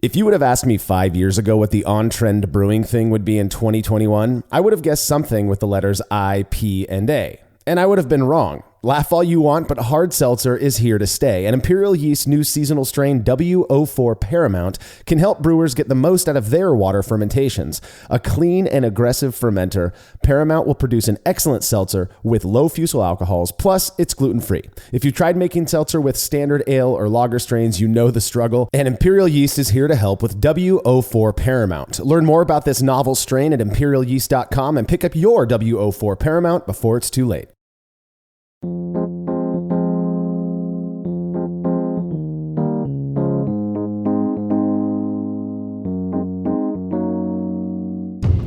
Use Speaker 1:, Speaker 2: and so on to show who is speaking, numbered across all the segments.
Speaker 1: If you would have asked me 5 years ago what the on-trend brewing thing would be in 2021, I would have guessed something with the letters I, P, and A. And I would have been wrong. Laugh all you want, but hard seltzer is here to stay. And Imperial Yeast's new seasonal strain W04 Paramount can help brewers get the most out of their water fermentations. A clean and aggressive fermenter, Paramount will produce an excellent seltzer with low fusel alcohols, plus it's gluten-free. If you've tried making seltzer with standard ale or lager strains, you know the struggle. And Imperial Yeast is here to help with W04 Paramount. Learn more about this novel strain at imperialyeast.com and pick up your W04 Paramount before it's too late.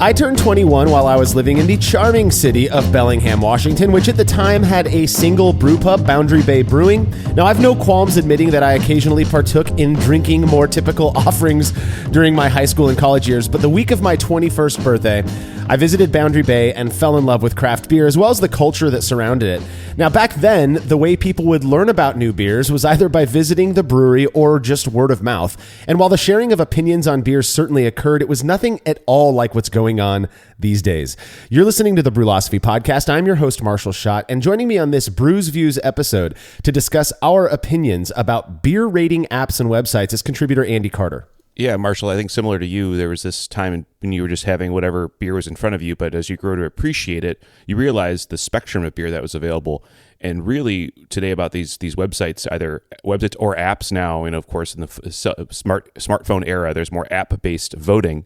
Speaker 1: I turned 21 while I was living in the charming city of Bellingham, Washington, which at the time had a single brew pub, Boundary Bay Brewing. Now, I've no qualms admitting that I occasionally partook in drinking more typical offerings during my high school and college years, but the week of my 21st birthday, I visited Boundary Bay and fell in love with craft beer, as well as the culture that surrounded it. Now, back then, the way people would learn about new beers was either by visiting the brewery or just word of mouth. And while the sharing of opinions on beers certainly occurred, it was nothing at all like what's going on these days. You're listening to the Brewlosophy Podcast. I'm your host, Marshall Schott, and joining me on this Brews Views episode to discuss our opinions about beer rating apps and websites is contributor Andy Carter.
Speaker 2: Yeah, Marshall, I think similar to you, there was this time when you were just having whatever beer was in front of you, but as you grow to appreciate it, you realize the spectrum of beer that was available. And really today about these websites, either websites or apps now, and of course in the smartphone era, there's more app-based voting.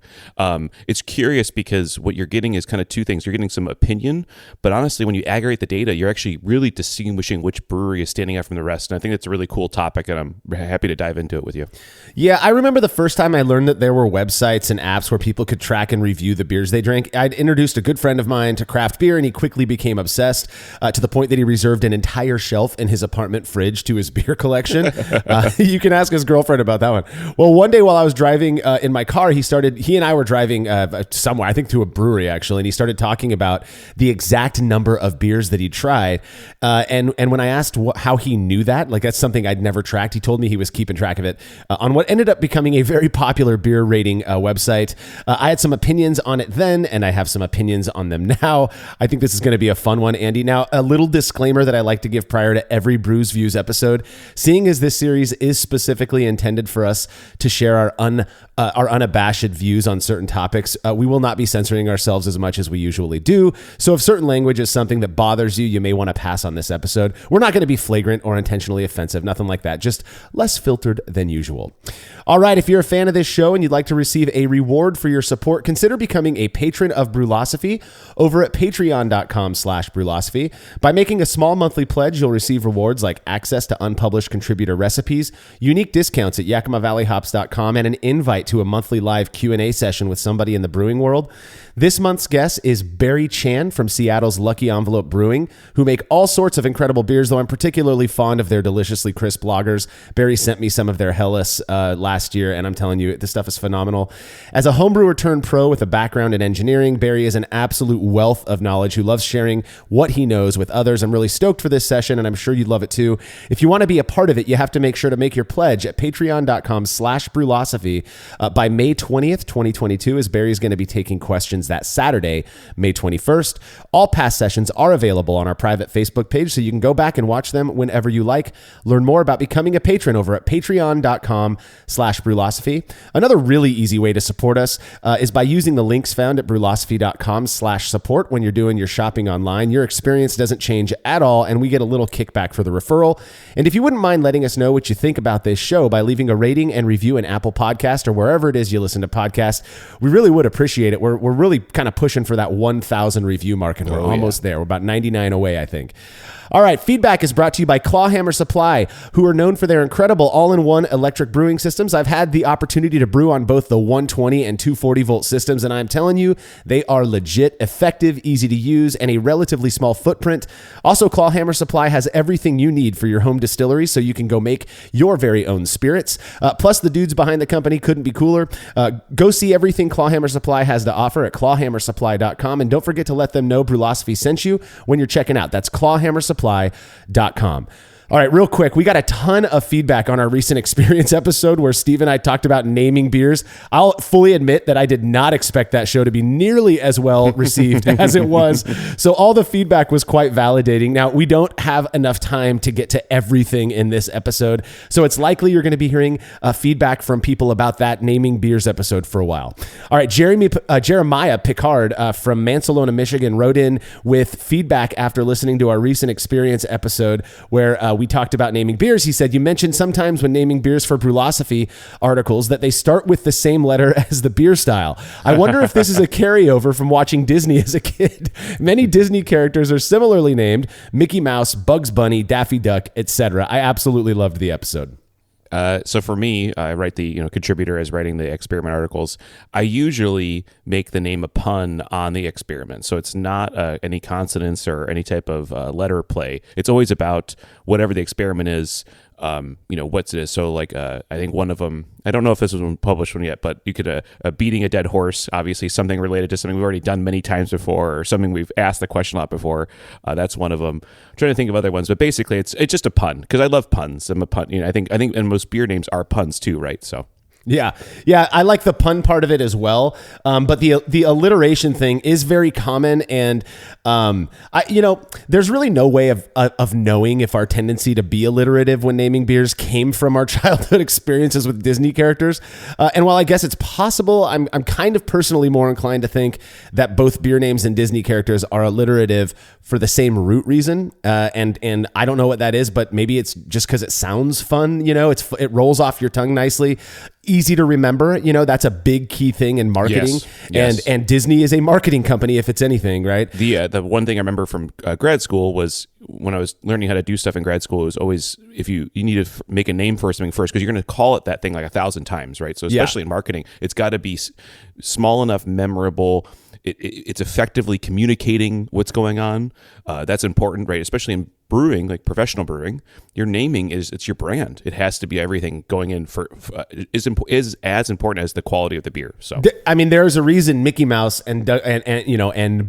Speaker 2: It's curious because what you're getting is kind of two things. You're getting some opinion, but honestly, when you aggregate the data, you're actually really distinguishing which brewery is standing out from the rest. And I think it's a really cool topic, and I'm happy to dive into it with you.
Speaker 1: Yeah, I remember the first time I learned that there were websites and apps where people could track and review the beers they drank. I'd introduced a good friend of mine to craft beer, and he quickly became obsessed to the point that he reserved an entire shelf in his apartment fridge to his beer collection. You can ask his girlfriend about that one. Well, one day while I was driving in my car, he and I were driving somewhere, I think to a brewery actually, and he started talking about the exact number of beers that he tried. And when I asked how he knew that, like that's something I'd never tracked, he told me he was keeping track of it on what ended up becoming a very popular beer rating website. I had some opinions on it then, and I have some opinions on them now. I think this is going to be a fun one, Andy. Now, a little disclaimer that I like to give prior to every Brews Views episode, seeing as this series is specifically intended for us to share our unabashed views on certain topics, we will not be censoring ourselves as much as we usually do. So if certain language is something that bothers you, you may want to pass on this episode. We're not going to be flagrant or intentionally offensive, nothing like that, just less filtered than usual. All right, if you're a fan of this show and you'd like to receive a reward for your support, consider becoming a patron of Brewlosophy over at patreon.com/Brewlosophy. By making a small monthly pledge, you'll receive rewards like access to unpublished contributor recipes, unique discounts at YakimaValleyHops.com, and an invite to a monthly live Q&A session with somebody in the brewing world. This month's guest is Barry Chan from Seattle's Lucky Envelope Brewing, who make all sorts of incredible beers, though I'm particularly fond of their deliciously crisp lagers. Barry sent me some of their Helles last year, and I'm telling you, this stuff is phenomenal. As a homebrewer turned pro with a background in engineering, Barry is an absolute wealth of knowledge who loves sharing what he knows with others. I'm really stoked for this session, and I'm sure you'd love it too. If you want to be a part of it, you have to make sure to make your pledge at patreon.com/Brewlosophy by May 20th, 2022, as Barry's going to be taking questions that Saturday, May 21st. All past sessions are available on our private Facebook page, so you can go back and watch them whenever you like. Learn more about becoming a patron over at patreon.com/Brewlosophy. Another really easy way to support us is by using the links found at brewlosophy.com/support when you're doing your shopping online. Your experience doesn't change at all, and we get a little kickback for the referral. And if you wouldn't mind letting us know what you think about this show by leaving a rating and review in Apple Podcast or wherever it is you listen to podcasts, we really would appreciate it. We're really kind of pushing for that 1,000 review mark, and we're almost there. We're about 99 away, I think. All right, feedback is brought to you by Clawhammer Supply, who are known for their incredible all-in-one electric brewing systems. I've had the opportunity to brew on both the 120 and 240 volt systems, and I'm telling you, they are legit, effective, easy to use, and a relatively small footprint. Also, Clawhammer Supply has everything you need for your home distillery, so you can go make your very own spirits. Plus, the dudes behind the company couldn't be cooler. Go see everything Clawhammer Supply has to offer at clawhammersupply.com, and don't forget to let them know Brewlosophy sent you when you're checking out. That's clawhammersupply.com. All right, real quick, we got a ton of feedback on our recent experience episode where Steve and I talked about naming beers. I'll fully admit that I did not expect that show to be nearly as well received as it was. So all the feedback was quite validating. Now, we don't have enough time to get to everything in this episode, so it's likely you're going to be hearing feedback from people about that naming beers episode for a while. All right, Jeremiah Picard from Mansalona, Michigan wrote in with feedback after listening to our recent experience episode where we talked about naming beers. He said, you mentioned sometimes when naming beers for Brewlosophy articles that they start with the same letter as the beer style. I wonder if this is a carryover from watching Disney as a kid. Many Disney characters are similarly named: Mickey Mouse, Bugs Bunny, Daffy Duck, etc. I absolutely loved the episode.
Speaker 2: So for me, I write the contributor as writing the experiment articles. I usually make the name a pun on the experiment, so it's not any consonants or any type of letter play. It's always about whatever the experiment is. What's it is. So like, I think one of them, I don't know if this was one published one yet, but you could, beating a dead horse, obviously something related to something we've already done many times before or something we've asked the question a lot before. That's one of them. I'm trying to think of other ones, but basically it's just a pun because I love puns. I'm a pun, I think, and most beer names are puns too, right? So.
Speaker 1: Yeah, I like the pun part of it as well. But the alliteration thing is very common, and there's really no way of knowing if our tendency to be alliterative when naming beers came from our childhood experiences with Disney characters. And while I guess it's possible, I'm kind of personally more inclined to think that both beer names and Disney characters are alliterative for the same root reason. And I don't know what that is, but maybe it's just because it sounds fun. It rolls off your tongue nicely. Easy to remember, that's a big key thing in marketing.
Speaker 2: Yes.
Speaker 1: And Disney is a marketing company, if it's anything, right?
Speaker 2: The one thing I remember from grad school was when I was learning how to do stuff in grad school, it was always if you need to make a name for something first because you're going to call it that thing like 1,000 times, right? So especially in marketing, it's got to be small enough, memorable. It's effectively communicating what's going on. That's important, right? Especially in brewing, like professional brewing, your naming it's your brand. It has to be everything going in is as important as the quality of the beer. So
Speaker 1: there's a reason Mickey Mouse and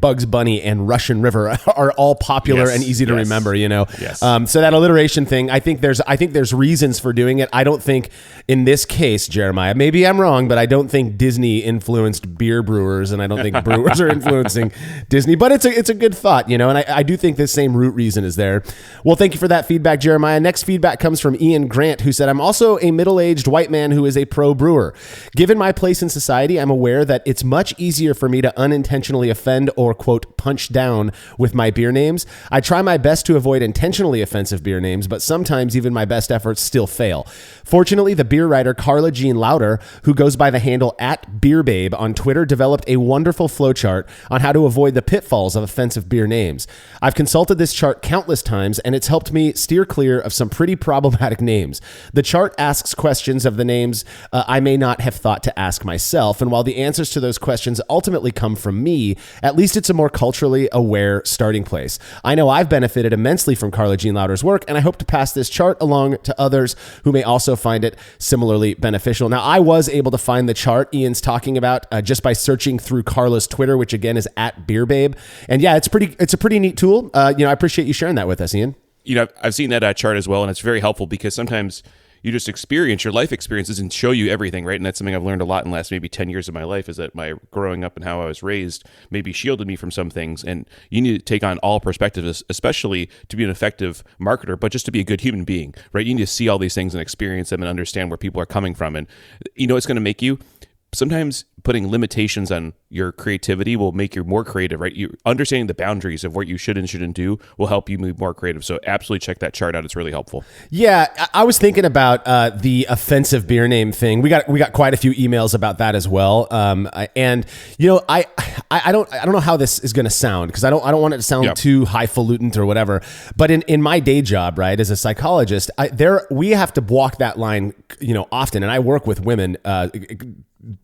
Speaker 1: Bugs Bunny and Russian River are all popular and easy to remember.
Speaker 2: Yes.
Speaker 1: So that alliteration thing, I think there's reasons for doing it. I don't think in this case, Jeremiah, maybe I'm wrong, but I don't think Disney influenced beer brewers, and I don't think brewers are influencing Disney. But it's a good thought, and I do think the same root reason is there. Well, thank you for that feedback, Jeremiah. Next feedback comes from Ian Grant, who said, I'm also a middle-aged white man who is a pro brewer. Given my place in society, I'm aware that it's much easier for me to unintentionally offend or, quote, punch down with my beer names. I try my best to avoid intentionally offensive beer names, but sometimes even my best efforts still fail. Fortunately, the beer writer Carla Jean Lauder, who goes by the handle @BeerBabe on Twitter, developed a wonderful flowchart on how to avoid the pitfalls of offensive beer names. I've consulted this chart countless times, and it's helped me steer clear of some pretty problematic names. The chart asks questions of the names I may not have thought to ask myself, and while the answers to those questions ultimately come from me, at least it's a more culturally aware starting place. I know I've benefited immensely from Carla Jean Lauder's work, and I hope to pass this chart along to others who may also find it similarly beneficial. Now, I was able to find the chart Ian's talking about just by searching through Carla's Twitter, which again is @BeerBabe. And yeah, it's a pretty neat tool. I appreciate you sharing that with us, Ian.
Speaker 2: I've seen that chart as well, and it's very helpful because sometimes you just experience your life experiences and show you everything, right? And that's something I've learned a lot in the last maybe 10 years of my life is that my growing up and how I was raised maybe shielded me from some things. And you need to take on all perspectives, especially to be an effective marketer, but just to be a good human being, right? You need to see all these things and experience them and understand where people are coming from. And it's going to make you sometimes putting limitations on your creativity will make you more creative, right? You understanding the boundaries of what you should and shouldn't do will help you move more creative. So absolutely check that chart out. It's really helpful. Yeah,
Speaker 1: I was thinking about the offensive beer name thing. We got quite a few emails about that as well. I don't know how this is going to sound because I don't want it to sound too highfalutin or whatever. But in my day job, right, as a psychologist, we have to walk that line, often, and I work with women.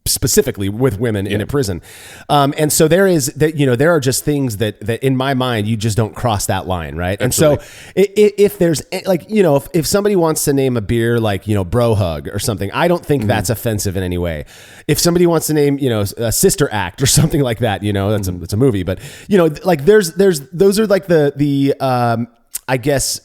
Speaker 1: Specifically with women in a prison. And so there are just things that in my mind, you just don't cross that line. Right. Absolutely. And so if there's if somebody wants to name a beer, like, Bro Hug or something, I don't think that's offensive in any way. If somebody wants to name, a Sister Act or something like that, that's a movie, but those are like the I guess,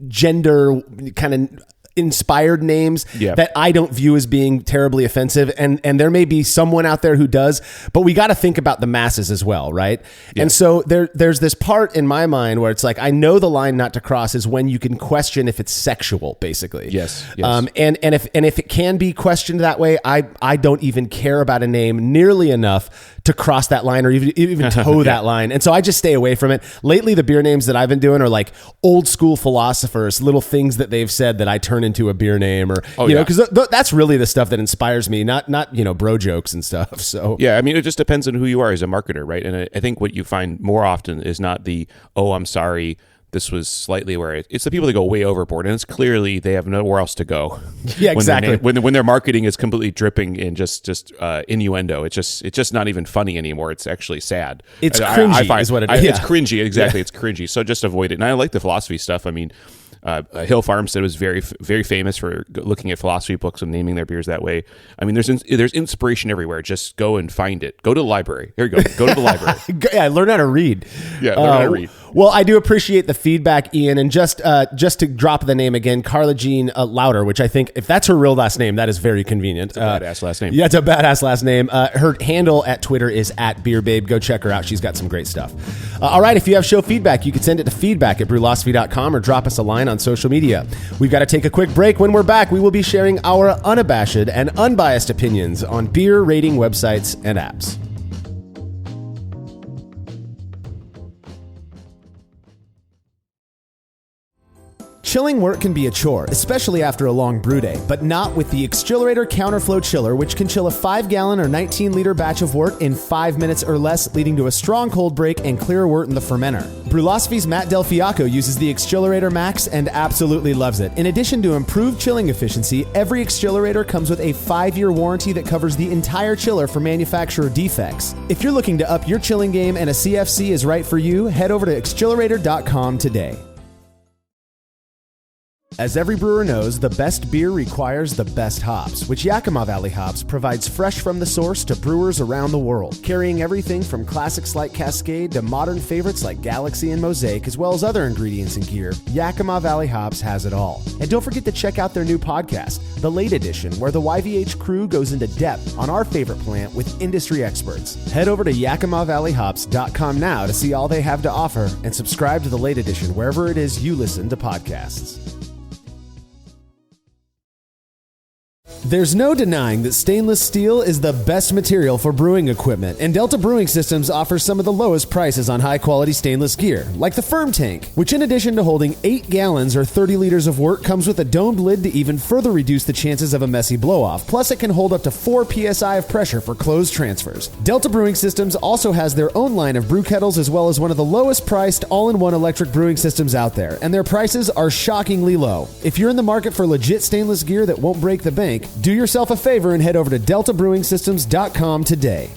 Speaker 1: gender kind of inspired names
Speaker 2: Yeah.
Speaker 1: that I don't view as being terribly offensive. And there may be someone out there who does, but we got to think about the masses as well. Right.
Speaker 2: Yeah.
Speaker 1: And so there's this part in my mind where it's like, I know the line not to cross is when you can question if it's sexual, basically.
Speaker 2: Yes.
Speaker 1: And if it can be questioned that way, I don't even care about a name nearly enough to cross that line or even toe that line. And so I just stay away from it. Lately, the beer names that I've been doing are like old school philosophers, little things that they've said that I turn into a beer name, or, you know, because that's really the stuff that inspires me, not, bro jokes and stuff. So,
Speaker 2: Yeah, I mean, it just depends on who you are as a marketer, right? And I think what you find more often is not the, oh, I'm sorry, this was slightly where it's the people that go way overboard, and it's clearly they have nowhere else to go.
Speaker 1: Yeah, exactly.
Speaker 2: When their marketing is completely dripping in just innuendo, it's just not even funny anymore. It's actually sad.
Speaker 1: It's cringy, is what it is.
Speaker 2: It's cringy, exactly. It's cringy. So just avoid it. And I like the philosophy stuff. I mean, Hill Farmstead was very, very famous for looking at philosophy books and naming their beers that way. I mean, there's inspiration everywhere. Just go and find it. Go to the library. Here you go. Go to the library.
Speaker 1: Yeah, learn how to read.
Speaker 2: Yeah, learn how to read.
Speaker 1: Well, I do appreciate the feedback, Ian. And just to drop the name again, Carla Jean Lauder, which I think, if that's her real last name, that is very convenient.
Speaker 2: It's a badass last name.
Speaker 1: Yeah, it's a badass last name. Her handle at Twitter is @BeerBabe. Go check her out. She's got some great stuff. All right, if you have show feedback, you can send it to feedback@brewlosophy.com or drop us a line on social media. We've got to take a quick break. When we're back, we will be sharing our unabashed and unbiased opinions on beer rating websites and apps. Chilling work can be a chore, especially after a long brew day, but not with the Xchillerator Counterflow Chiller, which can chill a 5-gallon or 19-liter batch of wort in 5 minutes or less, leading to a strong cold break and clear wort in the fermenter. Brewlosophy's Matt Del Fiacco uses the Xchillerator Max and absolutely loves it. In addition to improved chilling efficiency, every Xchillerator comes with a 5-year warranty that covers the entire chiller for manufacturer defects. If you're looking to up your chilling game and a CFC is right for you, head over to Xchillerator.com today. As every brewer knows, the best beer requires the best hops, which Yakima Valley Hops provides fresh from the source to brewers around the world, carrying everything from classics like Cascade to modern favorites like Galaxy and Mosaic, as well as other ingredients and gear. Yakima Valley Hops has it all. And don't forget to check out their new podcast, The Late Edition, where the YVH crew goes into depth on our favorite plant with industry experts. Head over to YakimaValleyHops.com now to see all they have to offer and subscribe to The Late Edition wherever it is you listen to podcasts. There's no denying that stainless steel is the best material for brewing equipment, and Delta Brewing Systems offers some of the lowest prices on high-quality stainless gear, like the Firm Tank, which in addition to holding 8 gallons or 30 liters of wort, comes with a domed lid to even further reduce the chances of a messy blow-off. Plus, it can hold up to 4 psi of pressure for closed transfers. Delta Brewing Systems also has their own line of brew kettles, as well as one of the lowest-priced all-in-one electric brewing systems out there, and their prices are shockingly low. If you're in the market for legit stainless gear that won't break the bank, do yourself a favor and head over to deltabrewingsystems.com today.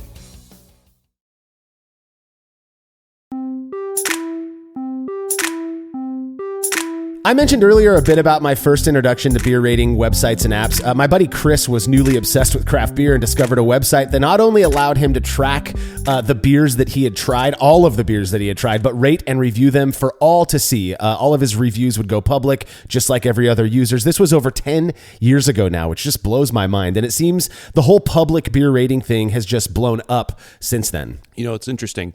Speaker 1: I mentioned earlier a bit about my first introduction to beer rating websites and apps. My buddy Chris was newly obsessed with craft beer and discovered a website that not only allowed him to track the beers that he had tried, all of the beers that he had tried, but rate and review them for all to see. All of his reviews would go public, just like every other user's. This was over 10 years ago now, which just blows my mind. And it seems the whole public beer rating thing has just blown up since then.
Speaker 2: You know, it's interesting.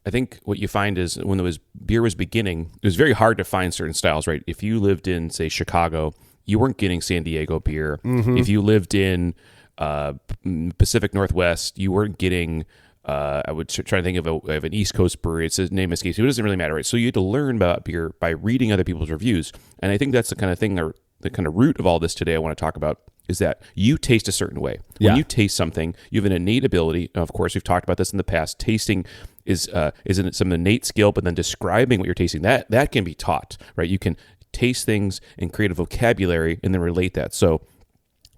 Speaker 2: I think what you find is when beer was beginning, it was very hard to find certain styles, right? If you lived in, say, Chicago, you weren't getting San Diego beer. Mm-hmm. If you lived in Pacific Northwest, you weren't getting, I would try to think of an East Coast brewery. It's his name escapes me. It doesn't really matter, right? So you had to learn about beer by reading other people's reviews. And I think that's the kind of thing, or the kind of root of all this today I want to talk about, is that you taste a certain way. When you taste something, you have an innate ability. Of course, we've talked about this in the past. Tasting is some innate skill, but then describing what you're tasting, that can be taught, right? You can taste things and create a vocabulary and then relate that. So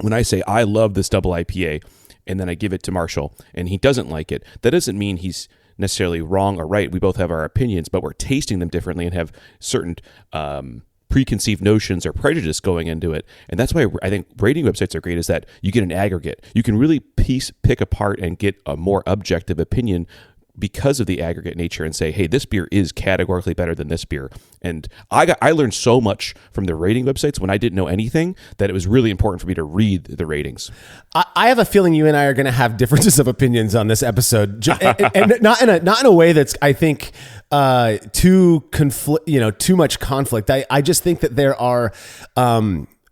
Speaker 2: when I say, I love this double IPA, and then I give it to Marshall and he doesn't like it, that doesn't mean he's necessarily wrong or right. We both have our opinions, but we're tasting them differently and have certain preconceived notions or prejudice going into it. And that's why I think rating websites are great, is that you get an aggregate. You can really pick apart and get a more objective opinion because of the aggregate nature and say, hey, this beer is categorically better than this beer. And I learned so much from the rating websites when I didn't know anything that it was really important for me to read the ratings.
Speaker 1: I have a feeling you and I are going to have differences of opinions on this episode, and not in a way that's, I think, too much conflict. I just think that there are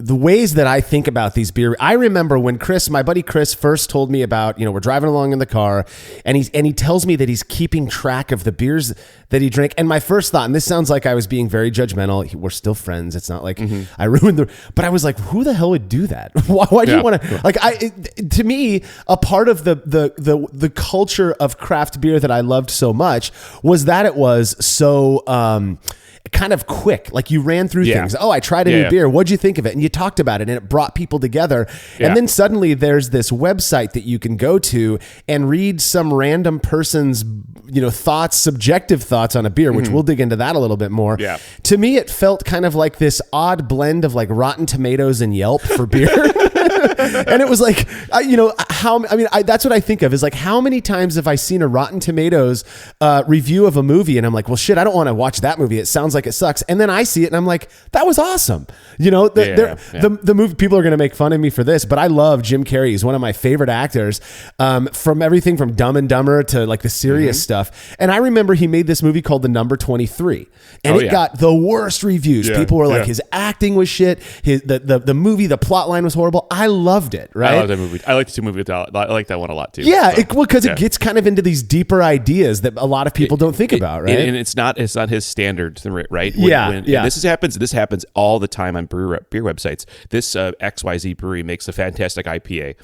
Speaker 1: the ways that I think about these beer. I remember when my buddy Chris first told me about, we're driving along in the car and he tells me that he's keeping track of the beers that he drank. And my first thought, and this sounds like I was being very judgmental. We're still friends. It's not like I ruined but I was like, who the hell would do that? Why do you want to, to me, a part of the culture of craft beer that I loved so much was that it was so, kind of quick. Like you ran through things. Oh, I tried a new beer. What'd you think of it? And you talked about it and it brought people together. Yeah. And then suddenly there's this website that you can go to and read some random person's, thoughts, subjective thoughts on a beer, which we'll dig into that a little bit more.
Speaker 2: Yeah.
Speaker 1: To me, it felt kind of like this odd blend of like Rotten Tomatoes and Yelp for beer. And it was like, that's what I think of is like, how many times have I seen a Rotten Tomatoes review of a movie and I'm like, well, shit, I don't want to watch that movie. It sounds like it sucks. And then I see it and I'm like, that was awesome. The movie, people are going to make fun of me for this, but I love Jim Carrey. He's one of my favorite actors, from everything from Dumb and Dumber to like the serious stuff. And I remember he made this movie called The Number 23 and it got the worst reviews. Yeah. People were like, his acting was shit. The movie, the plot line was horrible. I loved it. Right.
Speaker 2: I love that movie. I like the two movies. I like that one a lot too.
Speaker 1: Yeah. Because it gets kind of into these deeper ideas that a lot of people don't think about. Right.
Speaker 2: And it's not his standards. Right.
Speaker 1: When
Speaker 2: This happens all the time on beer websites. This XYZ brewery makes a fantastic IPA.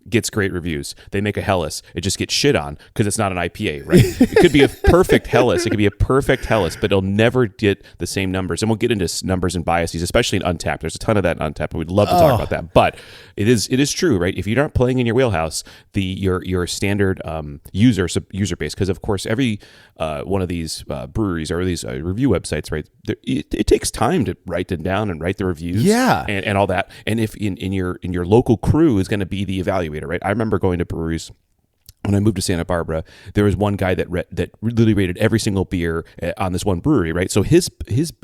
Speaker 2: Gets great reviews. They make a Helles. It just gets shit on because it's not an IPA, right? It could be a perfect Helles. It could be a perfect Helles, but it'll never get the same numbers. And we'll get into numbers and biases, especially in Untapped. There's a ton of that in Untapped, and we'd love to talk about that. But it is true, right? If you aren't playing in your wheelhouse, your standard user base, because of course every one of these breweries or these review websites, right? It takes time to write them down and write the reviews, and all that. And if in your local crew is going to be the evaluator. Right, I remember going to breweries when I moved to Santa Barbara. There was one guy that literally rated every single beer on this one brewery. Right, so his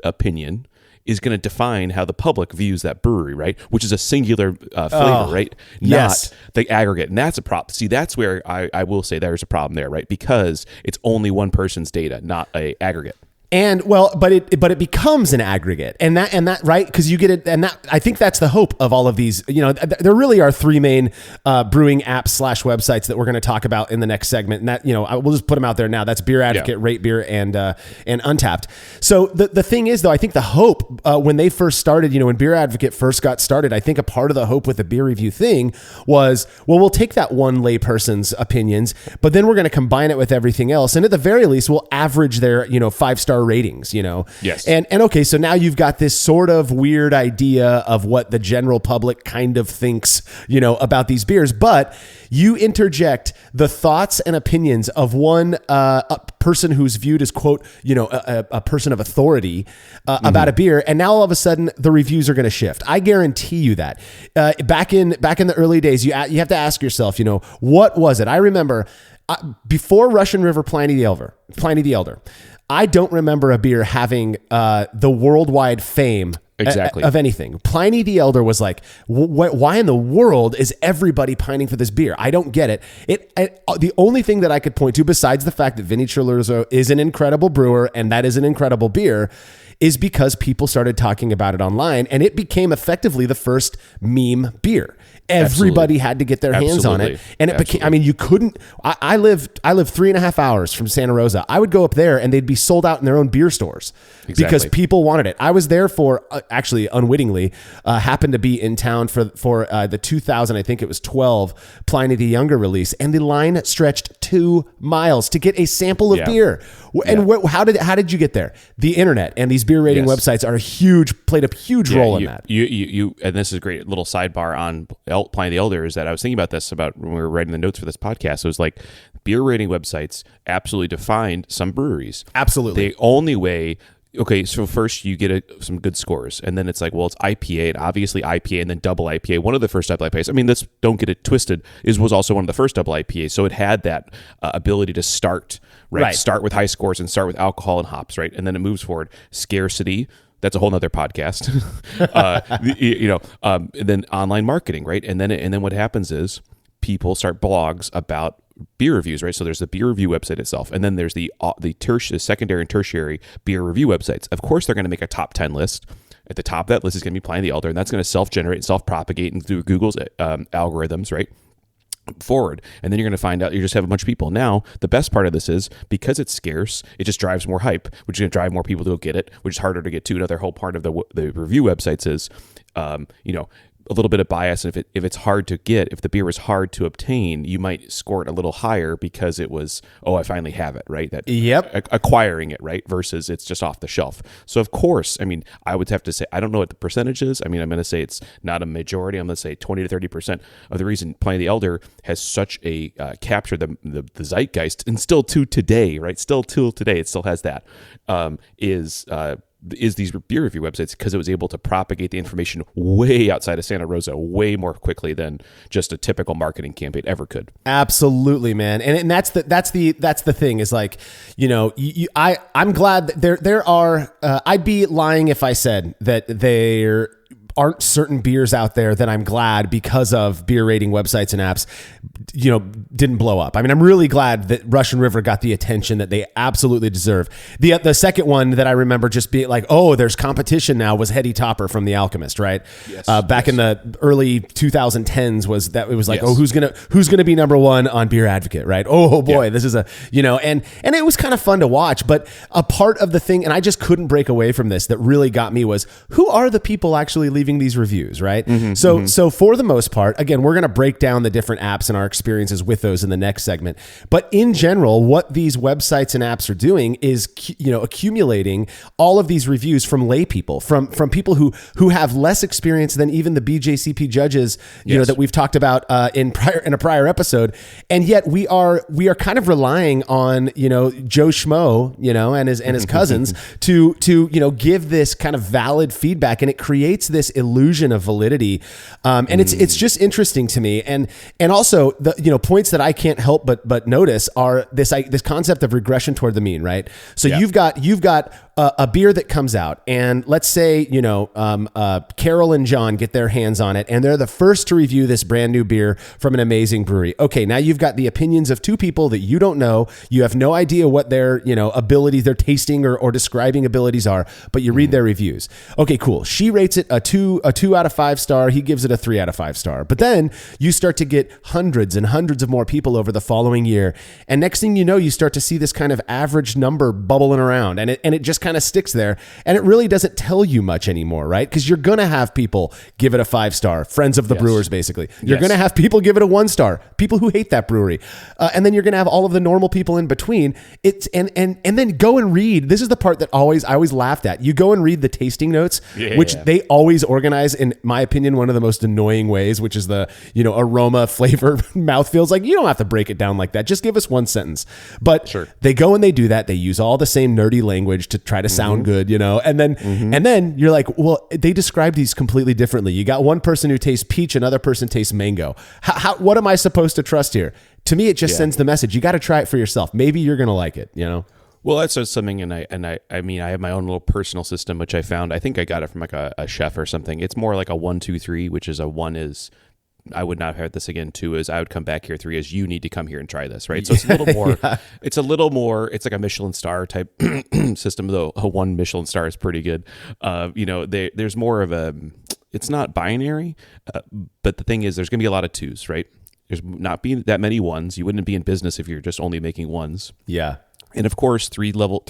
Speaker 2: opinion is going to define how the public views that brewery, right? Which is a singular flavor, right? Not the aggregate, and that's a problem. See, that's where I will say there's a problem there, right? Because it's only one person's data, not a aggregate.
Speaker 1: And but it becomes an aggregate, and that right, because you get it, and that I think that's the hope of all of these. There really are three main brewing apps / websites that we're going to talk about in the next segment, and that we'll just put them out there now. That's Beer Advocate, Rate Beer, and Untapped. So the thing is, though, I think the hope when they first started, when Beer Advocate first got started, I think a part of the hope with the beer review thing was, well, we'll take that one layperson's opinions, but then we're going to combine it with everything else, and at the very least, we'll average their 5-star ratings,
Speaker 2: Yes.
Speaker 1: And okay, so now you've got this sort of weird idea of what the general public kind of thinks, about these beers, but you interject the thoughts and opinions of one a person who's viewed as, quote, a person of authority about a beer, and now all of a sudden the reviews are going to shift. I guarantee you that. Back in the early days, you have to ask yourself, what was it? I remember before Russian River Pliny the Elder, I don't remember a beer having the worldwide fame of anything. Pliny the Elder was like, why in the world is everybody pining for this beer? I don't get it. The only thing that I could point to, besides the fact that Vinnie Cilurzo is an incredible brewer and that is an incredible beer, is because people started talking about it online, and it became effectively the first meme beer. Everybody had to get their hands on it. And it became, you couldn't, I lived 3.5 hours from Santa Rosa. I would go up there and they'd be sold out in their own beer stores because people wanted it. I was there for, actually unwittingly, happened to be in town for the 2000, I think it was 12 Pliny the Younger release. And the line stretched 2 miles to get a sample of beer. And how did you get there? The internet and these beer rating websites played a huge role in that.
Speaker 2: You and this is a great little sidebar on Pliny the Elder, is that I was thinking about this when we were writing the notes for this podcast. It was like beer rating websites absolutely defined some breweries.
Speaker 1: Absolutely.
Speaker 2: The only way okay, so first you get some good scores, and then it's like, well, it's IPA, and obviously IPA, and then double IPA. One of the first double IPAs, I mean, this, don't get it twisted, was also one of the first double IPAs. So it had that ability to start, right? Start with high scores and start with alcohol and hops, right? And then it moves forward. Scarcity, that's a whole nother podcast. And then online marketing, right? And then what happens is people start blogs about beer reviews, right? So there's the beer review website itself, and then there's the secondary and tertiary beer review websites. Of course, they're going to make a top 10 list. At the top of that list is going to be Pliny the Elder, and that's going to self-generate and self-propagate and through Google's algorithms, right? Forward, and then you're going to find out you just have a bunch of people. Now, the best part of this is because it's scarce, it just drives more hype, which is going to drive more people to go get it, which is harder to get to. Another whole part of the review websites is, a little bit of bias. And if it's hard to get, if the beer is hard to obtain, you might score it a little higher because it was, I finally have it, right? That acquiring it, right? Versus it's just off the shelf. So of course, I mean, I would have to say, I don't know what the percentage is. I mean, I'm going to say it's not a majority. I'm going to say 20 to 30% of the reason Pliny the Elder has such a captured the zeitgeist, and still to today, right? Still till today, it still has that, is these beer review websites, because it was able to propagate the information way outside of Santa Rosa way more quickly than just a typical marketing campaign ever could.
Speaker 1: Absolutely, man. And that's the thing is like, I'm glad that there are, I'd be lying if I said that there aren't certain beers out there that I'm glad because of beer rating websites and apps, didn't blow up. I mean, I'm really glad that Russian River got the attention that they absolutely deserve. The second one that I remember just being like, there's competition now, was Heady Topper from The Alchemist, right? Yes. Back in the early 2010s was that it was like, who's gonna be number one on Beer Advocate, right? Oh boy, this is and it was kind of fun to watch. But a part of the thing, and I just couldn't break away from this, that really got me was, who are the people actually leaving these reviews, right? So for the most part, again, we're going to break down the different apps and our experiences with those in the next segment. But in general, what these websites and apps are doing is, accumulating all of these reviews from lay people, from people who have less experience than even the BJCP judges, that we've talked about in a prior episode. And yet we are kind of relying on, Joe Schmo, and his cousins to give this kind of valid feedback, and it creates this illusion of validity, and it's just interesting to me, and also the points that I can't help but notice are this concept of regression toward the mean, right? So you've got a beer that comes out, and let's say Carol and John get their hands on it, and they're the first to review this brand new beer from an amazing brewery. Okay, now you've got the opinions of two people that you don't know. You have no idea what their abilities, their tasting or describing abilities are, but you read their reviews. Okay, cool. She rates it a 2 out of 5 star. He gives it a 3 out of 5 star. But then you start to get hundreds and hundreds of more people over the following year, and next thing you know, you start to see this kind of average number bubbling around, and it just kind of sticks there, and it really doesn't tell you much anymore, right? Because you're gonna have people give it a 5 star, friends of the brewers, basically. You're gonna have people give it a 1 star, people who hate that brewery, and then you're gonna have all of the normal people in between. It's and then go and read. This is the part that I always laughed at. You go and read the tasting notes, which they always organize, in my opinion, one of the most annoying ways, which is the aroma, flavor, mouthfeels. Like, you don't have to break it down like that. Just give us one sentence. But they go and they do that. They use all the same nerdy language to try to sound good, and then you're like, well, they describe these completely differently. You got one person who tastes peach, another person tastes mango. What am I supposed to trust here? To me, it just sends the message. You got to try it for yourself. Maybe you're going to like it,
Speaker 2: Well, that's just something, and I mean, I have my own little personal system, which I found. I think I got it from like a chef or something. It's more like a 1, 2, 3, which is a 1 is I would not have had this again. 2 is I would come back here. 3 is you need to come here and try this, right? So it's a little more. It's a little more. It's like a Michelin star type system, though. A 1 Michelin star is pretty good. There's more of a. It's not binary, but the thing is, there's going to be a lot of 2s, right? There's not being that many 1s. You wouldn't be in business if you're just only making 1s.
Speaker 1: Yeah.
Speaker 2: And of course, three level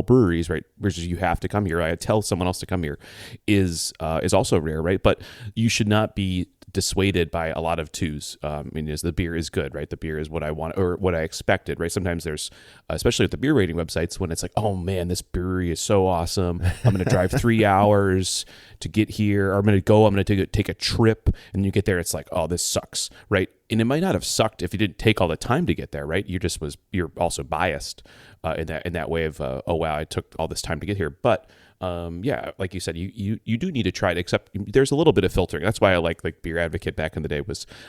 Speaker 2: breweries, right? Versus you have to come here. I tell someone else to come here is also rare, right? But you should not be dissuaded by a lot of twos. I mean, is the beer is good, right? The beer is what I want or what I expected, right? Sometimes there's, especially with the beer rating websites, when it's like, oh man, this brewery is so awesome. I'm going to drive 3 hours to get here. Or I'm going to take a trip, and you get there, it's like, oh, this sucks, right? And it might not have sucked if you didn't take all the time to get there, right? You're also biased in that way of, oh wow, I took all this time to get here, but. Yeah, like you said, you do need to try it, except there's a little bit of filtering. That's why I like Beer Advocate back in the day.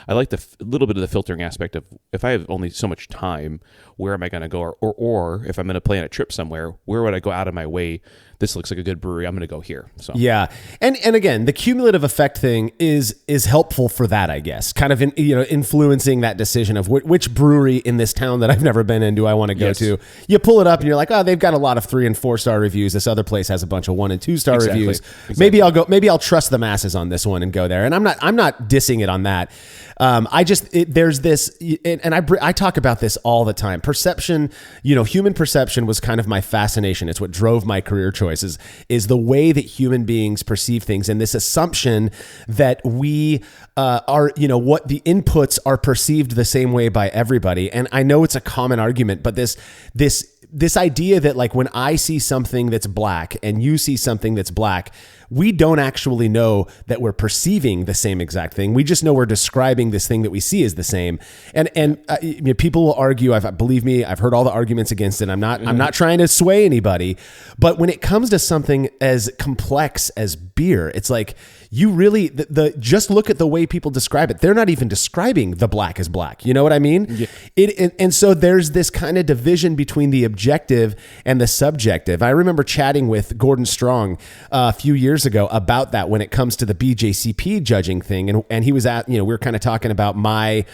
Speaker 2: I like the little bit of the filtering aspect of, if I have only so much time, where am I going to go? Or if I'm going to plan a trip somewhere, where would I go out of my way? This looks like a good brewery, I'm going to go here. So
Speaker 1: yeah, and again, the cumulative effect thing is helpful for that, I guess. Kind of influencing that decision of which brewery in this town that I've never been in do I want to go to. You pull it up and you're like, oh, they've got a lot of 3 and 4 star reviews. This other place has a bunch of 1 and 2 star reviews. Exactly. Maybe I'll trust the masses on this one and go there. And I'm not dissing it on that. There's this, and I talk about this all the time. Perception, human perception was kind of my fascination. It's what drove my career choices, is the way that human beings perceive things, and this assumption that we are, what the inputs are perceived the same way by everybody. And I know it's a common argument, but this idea that, like, when I see something that's black and you see something that's black, we don't actually know that we're perceiving the same exact thing. We just know we're describing this thing that we see as the same. And people will argue. Believe me, I've heard all the arguments against it. I'm not trying to sway anybody, but when it comes to something as complex as beer, it's like, you really just look at the way people describe it. They're not even describing the black as black. You know what I mean? Yeah. And so there's this kind of division between the objective and the subjective. I remember chatting with Gordon Strong a few years ago about that when it comes to the BJCP judging thing, and he was we were kind of talking about my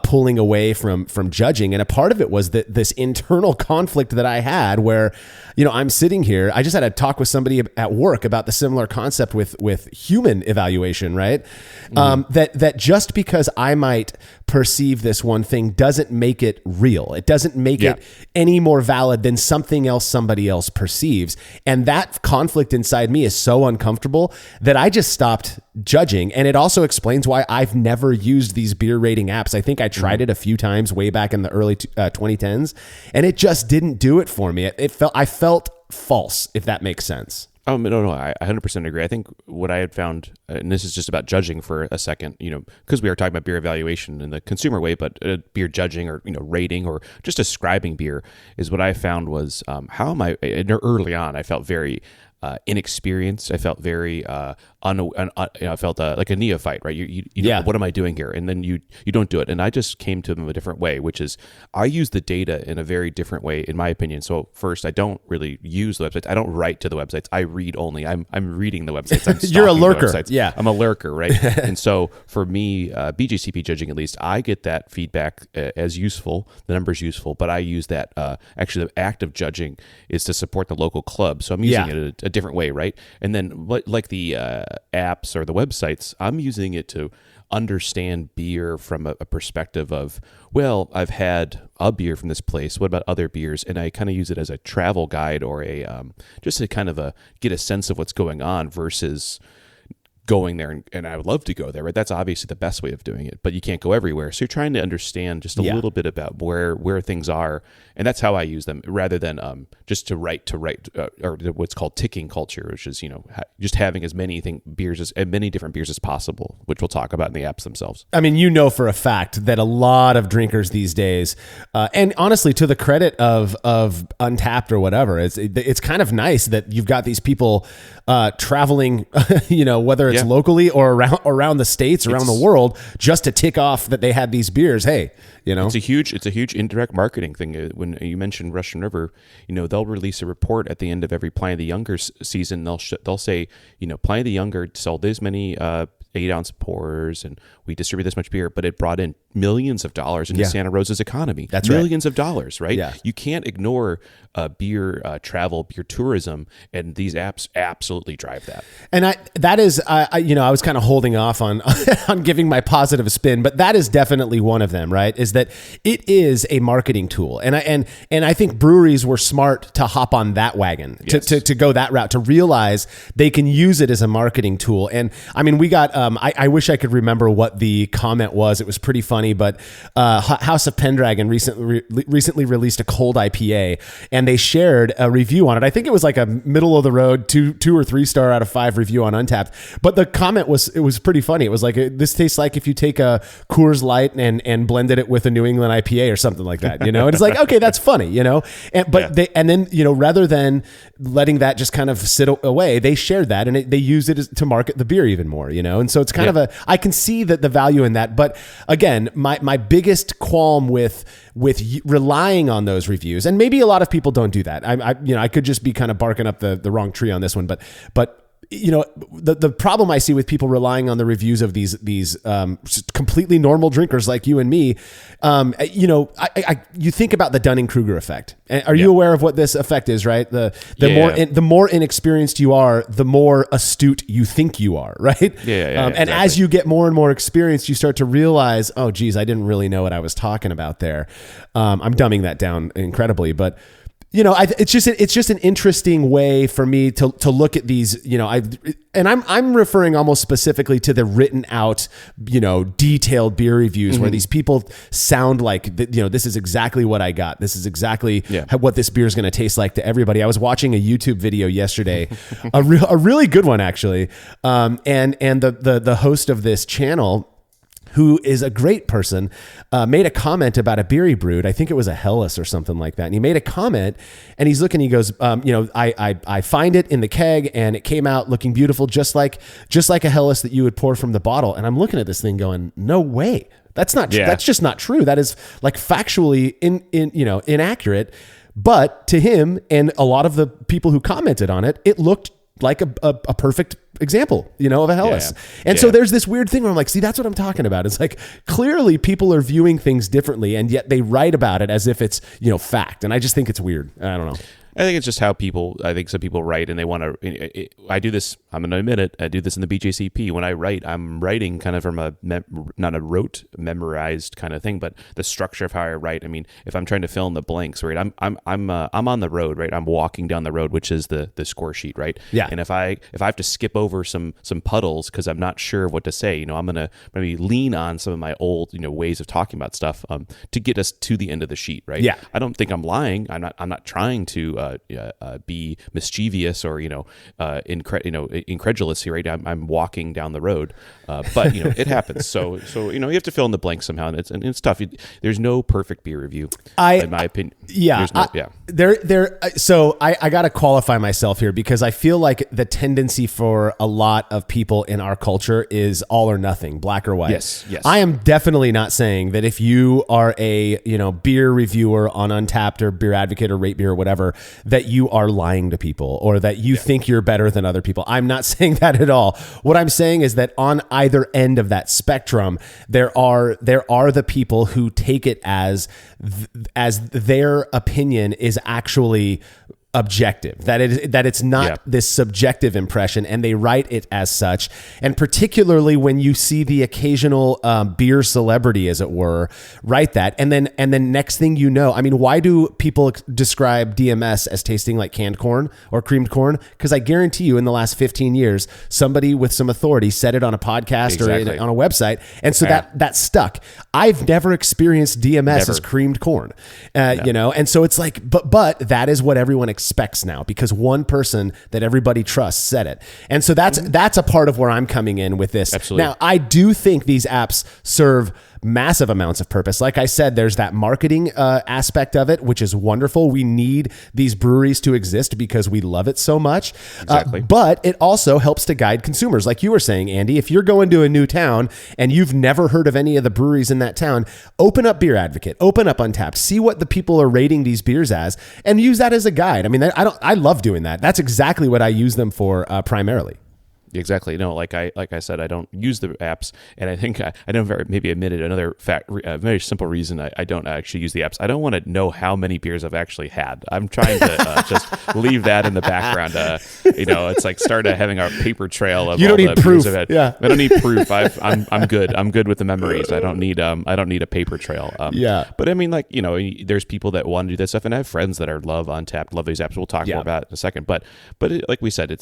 Speaker 1: pulling away from judging, and a part of it was that this internal conflict that I had where, I'm sitting here. I just had a talk with somebody at work about the similar concept with human evaluation, right? Mm-hmm. That just because I might perceive this one thing doesn't make it real. It doesn't make it any more valid than something else somebody else perceives. And that conflict inside me is so uncomfortable that I just stopped judging. And it also explains why I've never used these beer rating apps. I think I tried it a few times way back in the early 2010s, and it just didn't do it for me. I felt false, if that makes sense.
Speaker 2: Oh, no, I 100% agree. I think what I had found, and this is just about judging for a second, because we are talking about beer evaluation in the consumer way, but beer judging or, rating or just describing beer is what I found was early on, I felt very inexperienced. I felt very I felt like a neophyte, right? You what am I doing here? And then you don't do it. And I just came to them a different way, which is I use the data in a very different way, in my opinion. So first, I don't really use the websites. I don't write to the websites. I read only. I'm reading the websites.
Speaker 1: You're a lurker.
Speaker 2: Yeah, I'm a lurker, right? And so for me, BJCP judging, at least, I get that feedback as useful. The number's useful, but I use that. Actually, the act of judging is to support the local club. So I'm using it a different way, right? And then like the apps or the websites, I'm using it to understand beer from a perspective of, well, I've had a beer from this place. What about other beers? And I kind of use it as a travel guide or just to kind of get a sense of what's going on versus going there, and I would love to go there, right? That's obviously the best way of doing it, but you can't go everywhere. So you're trying to understand just a little bit about where things are, and that's how I use them, rather than just to write or what's called ticking culture, which is just having as many different beers as possible, which we'll talk about in the apps themselves.
Speaker 1: I mean, for a fact that a lot of drinkers these days, and honestly, to the credit of Untapped or whatever, it's kind of nice that you've got these people traveling, whether it's locally or around the states, around the world, just to tick off that they had these beers. Hey, it's a
Speaker 2: huge indirect marketing thing. When you mentioned Russian River, they'll release a report at the end of every Pliny the Younger season. They'll say, Pliny the Younger sold this many 8-ounce pours, and we distribute this much beer, but it brought in millions of dollars into Santa Rosa's economy.
Speaker 1: That's
Speaker 2: millions of dollars, right?
Speaker 1: Yeah.
Speaker 2: You can't ignore beer travel, beer tourism, and these apps absolutely drive that.
Speaker 1: And I was kind of holding off on on giving my positive spin, but that is definitely one of them, right? Is that it is a marketing tool, and I think breweries were smart to hop on that wagon, to go that route, to realize they can use it as a marketing tool. And I mean, we got I wish I could remember what the comment was. It was pretty funny, but House of Pendragon recently released a cold IPA, and they shared a review on it. I think it was like a middle of the road 2 or 3 star out of 5 review on Untappd. But the comment was pretty funny. It was like, this tastes like if you take a Coors Light and blended it with a New England IPA or something like that, And it's like, okay, that's funny, And then rather than letting that just kind of sit away, they shared that and they used it to market the beer even more, And so it's kind of I can see that the value in that. But again, my biggest qualm with relying on those reviews, and maybe a lot of people don't do that. I could just be kind of barking up the wrong tree on this one, but the problem I see with people relying on the reviews of these completely normal drinkers like you and me, you think about the Dunning-Kruger effect. Are you aware of what this effect is, right? The more inexperienced you are, the more astute you think you are, right? And
Speaker 2: exactly.
Speaker 1: as you get more and more experienced, you start to realize, oh, geez, I didn't really know what I was talking about there. I'm dumbing that down incredibly, but it's just an interesting way for me to look at these, I'm referring almost specifically to the written out, detailed beer reviews where these people sound like, this is exactly what I got. This is exactly what this beer is going to taste like to everybody. I was watching a YouTube video yesterday, a really good one actually. And the host of this channel, who is a great person, made a comment about a beer he brewed. I think it was a Helles or something like that. And he made a comment and he's looking, he goes, I find it in the keg and it came out looking beautiful, just like a Helles that you would pour from the bottle. And I'm looking at this thing going, no way. That's just not true. That is like factually inaccurate. But to him and a lot of the people who commented on it, it looked like a perfect example, of a Helles. And so there's this weird thing where I'm like, see, that's what I'm talking about. It's like, clearly people are viewing things differently and yet they write about it as if it's, fact. And I just think it's weird. I don't know.
Speaker 2: I think it's just how some people write and they want to, I do this, I'm going to admit it, I do this in the BJCP. When I write, I'm writing kind of from not a rote, memorized kind of thing, but the structure of how I write. I mean, if I'm trying to fill in the blanks, right, I'm on the road, right? I'm walking down the road, which is the score sheet, right?
Speaker 1: Yeah.
Speaker 2: And if I have to skip over some puddles because I'm not sure of what to say, I'm going to maybe lean on some of my old, ways of talking about stuff to get us to the end of the sheet, right?
Speaker 1: Yeah.
Speaker 2: I don't think I'm lying. I'm not trying to be mischievous or incredulous here. Right, I'm walking down the road, but it happens. So you have to fill in the blanks somehow, and it's tough. There's no perfect beer review, in my opinion.
Speaker 1: Yeah, So I got to qualify myself here because I feel like the tendency for a lot of people in our culture is all or nothing, black or white.
Speaker 2: Yes.
Speaker 1: I am definitely not saying that if you are a beer reviewer on Untappd or Beer Advocate or Rate Beer or whatever, that you are lying to people or that you think you're better than other people. I'm not saying that at all. What I'm saying is that on either end of that spectrum, there are the people who take it as their opinion is actually objective, that it's not this subjective impression, and they write it as such. And particularly when you see the occasional beer celebrity, as it were, write that, and then next thing you know, I mean, why do people describe DMS as tasting like canned corn or creamed corn? Because I guarantee you, in the last 15 years, somebody with some authority said it on a podcast or on a website, and so that stuck. I've never experienced DMS as creamed corn, and so it's like, but that is what everyone expects now because one person that everybody trusts said it. And so that's a part of where I'm coming in with this.
Speaker 2: Absolutely.
Speaker 1: Now, I do think these apps serve massive amounts of purpose. Like I said, there's that marketing aspect of it, which is wonderful. We need these breweries to exist because we love it so much.
Speaker 2: Exactly.
Speaker 1: But it also helps to guide consumers. Like you were saying, Andy, if you're going to a new town and you've never heard of any of the breweries in that town, open up Beer Advocate, open up Untappd, see what the people are rating these beers as, and use that as a guide. I mean, I love doing that. That's exactly what I use them for primarily.
Speaker 2: Exactly. No, like I said, I don't use the apps, and I think I never maybe admitted another very simple reason I don't actually use the apps. I don't want to know how many beers I've actually had. I'm trying to just leave that in the background. It's like start having a paper trail of
Speaker 1: you
Speaker 2: all
Speaker 1: don't
Speaker 2: the
Speaker 1: need proof.
Speaker 2: beers I've had.
Speaker 1: Yeah.
Speaker 2: I don't need proof. I'm good. I'm good with the memories. I don't need a paper trail. But I mean, like, there's people that want to do this stuff, and I have friends that love Untapped, love these apps. We'll talk more about it in a second. But like we said, it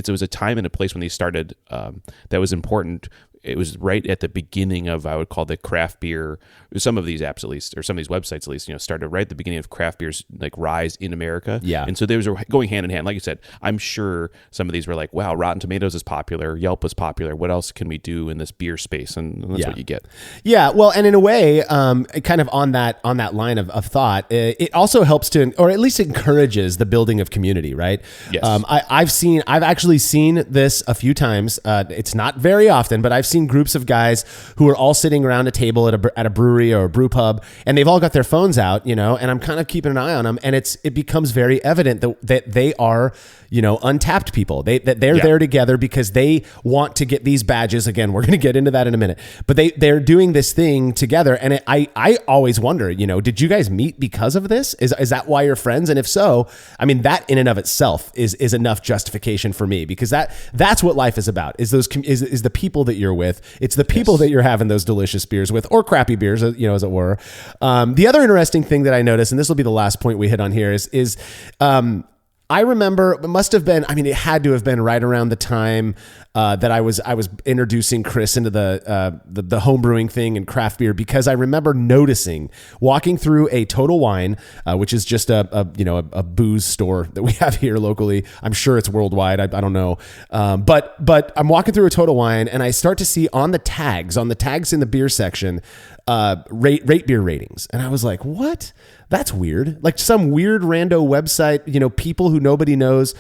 Speaker 2: was a time and a place when these started that was important. It was right at the beginning of, I would call, the craft beer. Some of these apps, at least, or some of these websites, at least, started right at the beginning of craft beer's like rise in America.
Speaker 1: Yeah,
Speaker 2: and so they were going hand in hand. Like you said, I'm sure some of these were like, wow, Rotten Tomatoes is popular, Yelp is popular. What else can we do in this beer space? And that's what you get.
Speaker 1: Yeah, well, and in a way, kind of on that line of thought, it also helps to, or at least encourages the building of community, right?
Speaker 2: Yes.
Speaker 1: I've actually seen this a few times. It's not very often, but I've seen groups of guys who are all sitting around a table at a brewery or a brew pub, and they've all got their phones out, and I'm kind of keeping an eye on them, and it becomes very evident that they are, Untapped people. They're there together because they want to get these badges. Again, we're going to get into that in a minute, but they're doing this thing together, and I always wonder, did you guys meet because of this? Is that why you're friends? And if so, I mean, that in and of itself is enough justification for me, because that's what life is about. Is the people that you're with. It's the people that you're having those delicious beers with, or crappy beers, as it were. The other interesting thing that I noticed, and this will be the last point we hit on here, is I remember it had to have been right around the time that I was introducing Chris into the home brewing thing and craft beer, because I remember noticing, walking through a Total Wine, which is just a booze store that we have here locally. I'm sure it's worldwide. I don't know. But I'm walking through a Total Wine, and I start to see on the tags in the beer section, rate beer ratings. And I was like, what? That's weird. Like some weird rando website, people who nobody knows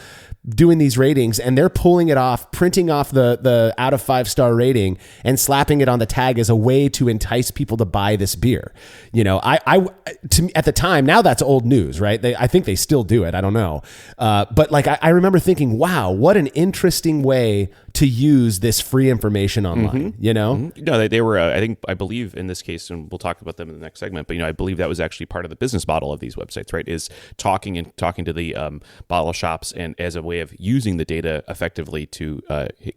Speaker 1: doing these ratings, and they're pulling it off, printing off the out of 5-star rating and slapping it on the tag as a way to entice people to buy this beer. To me, at the time, now that's old news, right? I think they still do it. I don't know. But like, I remember thinking, wow, what an interesting way to use this free information online,
Speaker 2: Mm-hmm. No, they were, I believe in this case, and we'll talk about them in the next segment, but, I believe that was actually part of the business model of these websites, right? Is talking to the bottle shops, and as a way of using the data effectively to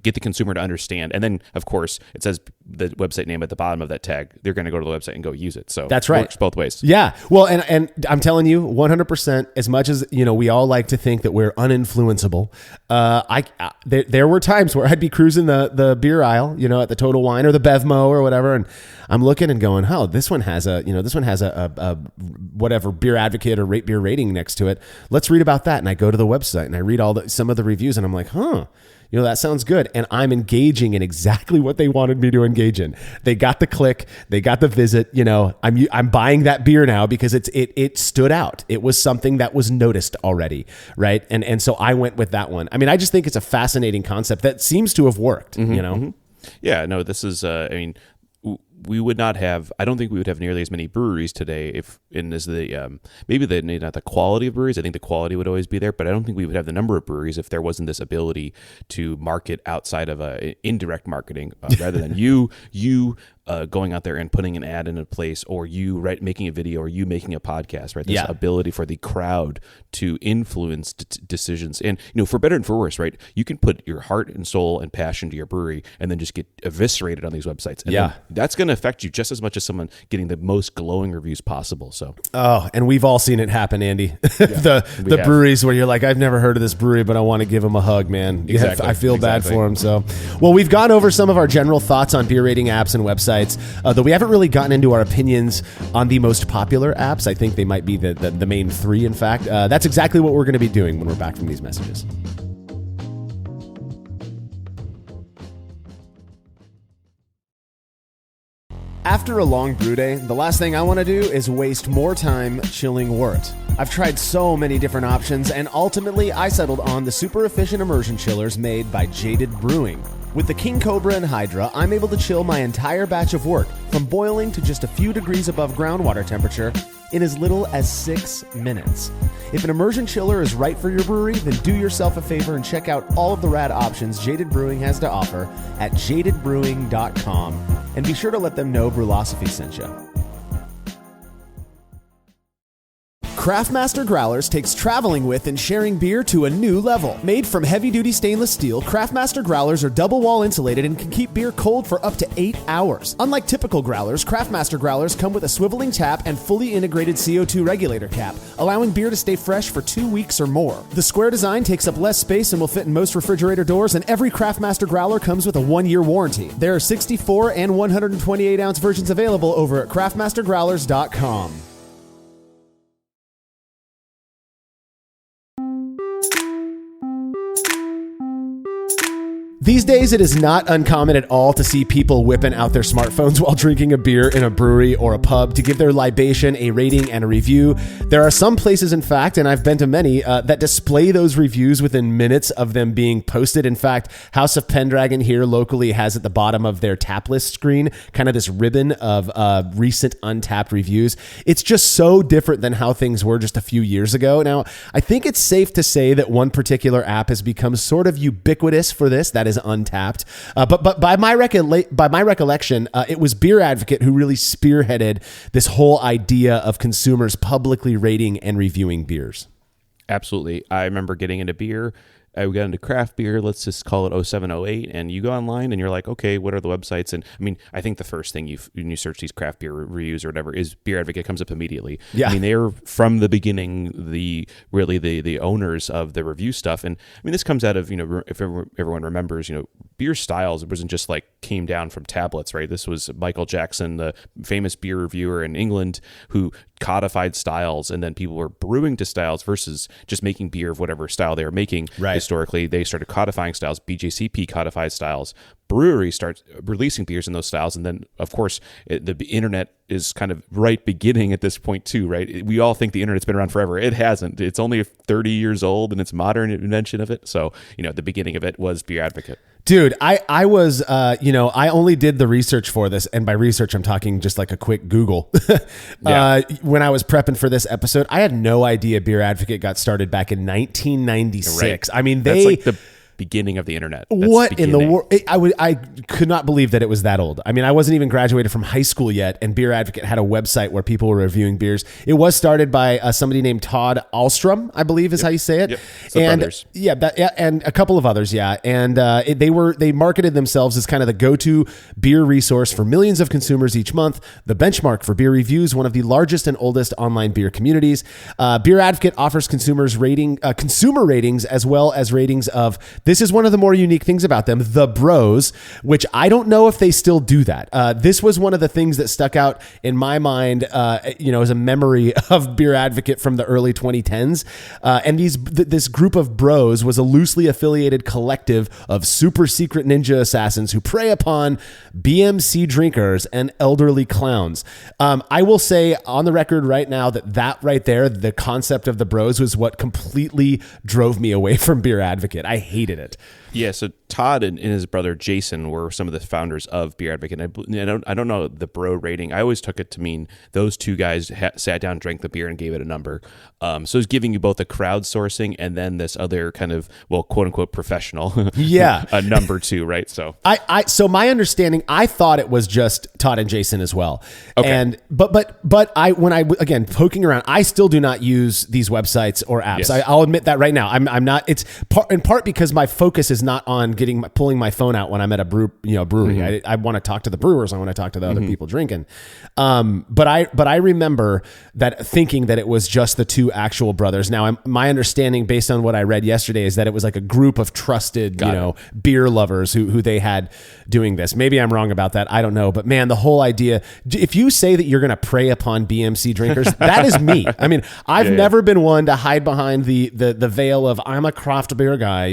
Speaker 2: get the consumer to understand. And then, of course, it says the website name at the bottom of that tag. They're going to go to the website and go use it. So
Speaker 1: that's right.
Speaker 2: It works both ways.
Speaker 1: Yeah. Well, and I'm telling you 100%, as much as, we all like to think that we're uninfluenceable. There were times where I'd be cruising the beer aisle, at the Total Wine or the Bevmo or whatever. And I'm looking and going, oh, this one has a whatever beer advocate or rate beer rating next to it. Let's read about that. And I go to the website and I read some of the reviews, and I'm like, that sounds good. And I'm engaging in exactly what they wanted me to engage in. They got the click, they got the visit. I'm buying that beer now because it stood out. It was something that was noticed already, right? And so I went with that one. I mean, I just think it's a fascinating concept that seems to have worked.
Speaker 2: Mm-hmm. Yeah. No, this is. We would not have. I don't think we would have nearly as many breweries today not the quality of breweries. I think the quality would always be there, but I don't think we would have the number of breweries if there wasn't this ability to market outside of indirect marketing, rather than you going out there and putting an ad in a place, or you making a video, or you making a podcast, right? This ability for the crowd to influence decisions, and for better and for worse, right? You can put your heart and soul and passion to your brewery, and then just get eviscerated on these websites. And that's going to affect you just as much as someone getting the most glowing reviews possible. So,
Speaker 1: and we've all seen it happen, Andy. the breweries where you're like, I've never heard of this brewery, but I want to give them a hug, man.
Speaker 2: Exactly.
Speaker 1: I feel bad for them. So, well, we've gone over some of our general thoughts on beer rating apps and websites. Though we haven't really gotten into our opinions on the most popular apps. I think they might be the main three, in fact. That's exactly what we're going to be doing when we're back from these messages. After a long brew day, the last thing I want to do is waste more time chilling wort. I've tried so many different options, and ultimately I settled on the super efficient immersion chillers made by Jaded Brewing. With the King Cobra and Hydra, I'm able to chill my entire batch of work, from boiling to just a few degrees above groundwater temperature, in as little as 6 minutes. If an immersion chiller is right for your brewery, then do yourself a favor and check out all of the rad options Jaded Brewing has to offer at jadedbrewing.com. And be sure to let them know Brewlosophy sent you. Craftmaster Growlers takes traveling with and sharing beer to a new level. Made from heavy-duty stainless steel, Craftmaster Growlers are double-wall insulated and can keep beer cold for up to 8 hours. Unlike typical growlers, Craftmaster Growlers come with a swiveling tap and fully integrated CO2 regulator cap, allowing beer to stay fresh for 2 weeks or more. The square design takes up less space and will fit in most refrigerator doors, and every Craftmaster Growler comes with a 1-year warranty. There are 64 and 128-ounce versions available over at craftmastergrowlers.com. These days, it is not uncommon at all to see people whipping out their smartphones while drinking a beer in a brewery or a pub to give their libation a rating and a review. There are some places, in fact, and I've been to many, that display those reviews within minutes of them being posted. In fact, House of Pendragon here locally has at the bottom of their tap list screen kind of this ribbon of recent untapped reviews. It's just so different than how things were just a few years ago. Now, I think it's safe to say that one particular app has become sort of ubiquitous for this. That is Untapped. But by my recollection, it was Beer Advocate who really spearheaded this whole idea of consumers publicly rating and reviewing beers.
Speaker 2: Absolutely. I remember getting into beer. I got into craft beer, let's just call it 0708, and you go online and you're like, okay, what are the websites? And I mean, I think the first thing when you search these craft beer reviews or whatever is Beer Advocate comes up immediately.
Speaker 1: Yeah.
Speaker 2: I mean, they're from the beginning, the owners of the review stuff. And I mean, this comes out of, if everyone remembers, beer styles, it wasn't just like came down from tablets, right? This was Michael Jackson, the famous beer reviewer in England, who codified styles, and then people were brewing to styles versus just making beer of whatever style they were making.
Speaker 1: Right.
Speaker 2: Historically, they started codifying styles. BJCP codified styles. Breweries start releasing beers in those styles, and then, of course, the internet is kind of right beginning at this point too, right? We all think the internet's been around forever. It hasn't. It's only 30 years old, and it's modern invention of it. So, the beginning of it was Beer Advocate.
Speaker 1: Dude, I was, I only did the research for this. And by research, I'm talking just like a quick Google. When I was prepping for this episode, I had no idea Beer Advocate got started back in 1996.
Speaker 2: Right.
Speaker 1: I mean,
Speaker 2: that's like the beginning of the internet.
Speaker 1: What in the world? I could not believe that it was that old. I mean, I wasn't even graduated from high school yet, and Beer Advocate had a website where people were reviewing beers. It was started by somebody named Todd Ahlstrom, I believe is how you say it.
Speaker 2: Yep. And
Speaker 1: others. And a couple of others, and they marketed themselves as kind of the go-to beer resource for millions of consumers each month, the benchmark for beer reviews, one of the largest and oldest online beer communities. Beer Advocate offers consumers consumer ratings as well as ratings of. This is one of the more unique things about them, the Bros, which I don't know if they still do that. This was one of the things that stuck out in my mind, as a memory of Beer Advocate from the early 2010s. And this group of Bros was a loosely affiliated collective of super secret ninja assassins who prey upon BMC drinkers and elderly clowns. I will say on the record right now that right there, the concept of the Bros was what completely drove me away from Beer Advocate. I hated it.
Speaker 2: Yeah, so Todd and his brother Jason were some of the founders of Beer Advocate. I don't know the bro rating. I always took it to mean those two guys sat down, drank the beer, and gave it a number. So it's giving you both a crowdsourcing and then this other kind of, quote unquote, professional. A number two, right? So
Speaker 1: so my understanding, I thought it was just Todd and Jason as well.
Speaker 2: Okay.
Speaker 1: And but when I again poking around, I still do not use these websites or apps.
Speaker 2: Yes.
Speaker 1: I'll admit that right now. I'm not. It's in part because my focus is not on pulling my phone out when I'm at a brewery. Mm-hmm. I want to talk to the brewers. I want to talk to the other people drinking. But I remember that thinking that it was just the two actual brothers. Now, my understanding based on what I read yesterday is that it was like a group of trusted, beer lovers who they had doing this. Maybe I'm wrong about that. I don't know. But man, the whole idea, if you say that you're going to prey upon BMC drinkers, that is me. I mean, I've never been one to hide behind the veil of I'm a craft beer guy.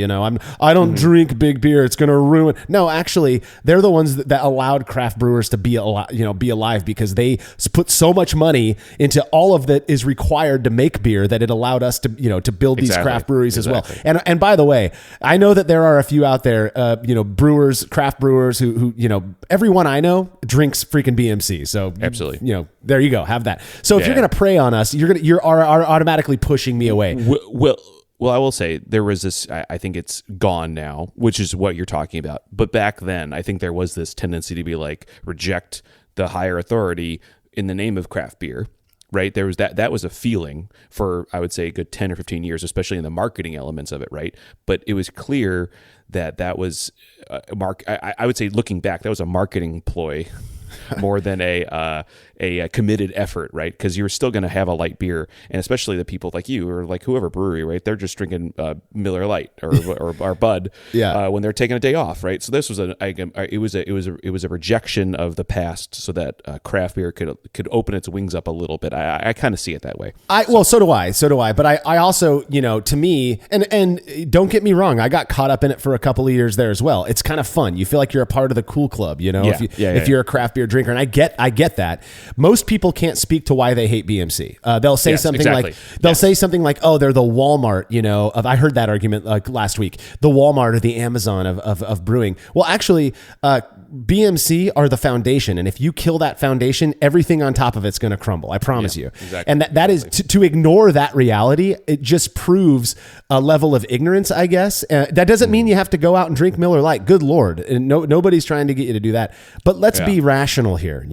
Speaker 1: I don't don't drink big beer. It's going to ruin. No, actually, they're the ones that allowed craft brewers to be alive because they put so much money into all of that is required to make beer that it allowed us to, to build these craft breweries as well. And by the way, I know that there are a few out there, craft brewers who, everyone I know drinks freaking BMC. So
Speaker 2: absolutely,
Speaker 1: there you go. Have that. So if you're going to prey on us, you're automatically pushing me away.
Speaker 2: Well, I will say there was this, I think it's gone now, which is what you're talking about. But back then, I think there was this tendency to be like, reject the higher authority in the name of craft beer, right? There was that was a feeling for, I would say, a good 10 or 15 years, especially in the marketing elements of it, right? But it was clear that was I would say, looking back, that was a marketing ploy more than a committed effort, right? Because you're still going to have a light beer, and especially the people like you or like whoever brewery, right? They're just drinking Miller Lite or Bud, when they're taking a day off, right? So this was it was a rejection of the past, so that craft beer could open its wings up a little bit. I kind of see it that way.
Speaker 1: So do I. But I also, to me, and don't get me wrong, I got caught up in it for a couple of years there as well. It's kind of fun. You feel like you're a part of the cool club, if you're a craft beer drinker, and I get that. Most people can't speak to why they hate BMC. They'll say say something like, "Oh, they're the Walmart," I heard that argument like last week. The Walmart or the Amazon of brewing. Well, actually, BMC are the foundation, and if you kill that foundation, everything on top of it's going to crumble. I promise you.
Speaker 2: Exactly.
Speaker 1: And that is to ignore that reality. It just proves a level of ignorance, I guess. That doesn't mean you have to go out and drink Miller Lite. Good Lord, and nobody's trying to get you to do that. But let's be rational here,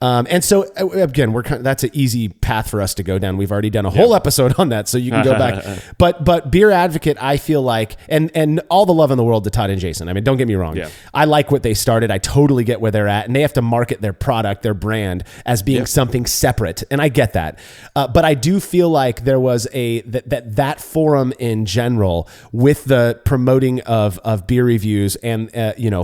Speaker 1: And so again, that's an easy path for us to go down. We've already done a whole episode on that, so you can go back. But Beer Advocate, I feel like, and all the love in the world to Todd and Jason. I mean, don't get me wrong. Yeah. I like what they started. I totally get where they're at, and they have to market their product, their brand, as being something separate, and I get that. But I do feel like there was that forum in general with the promoting of beer reviews and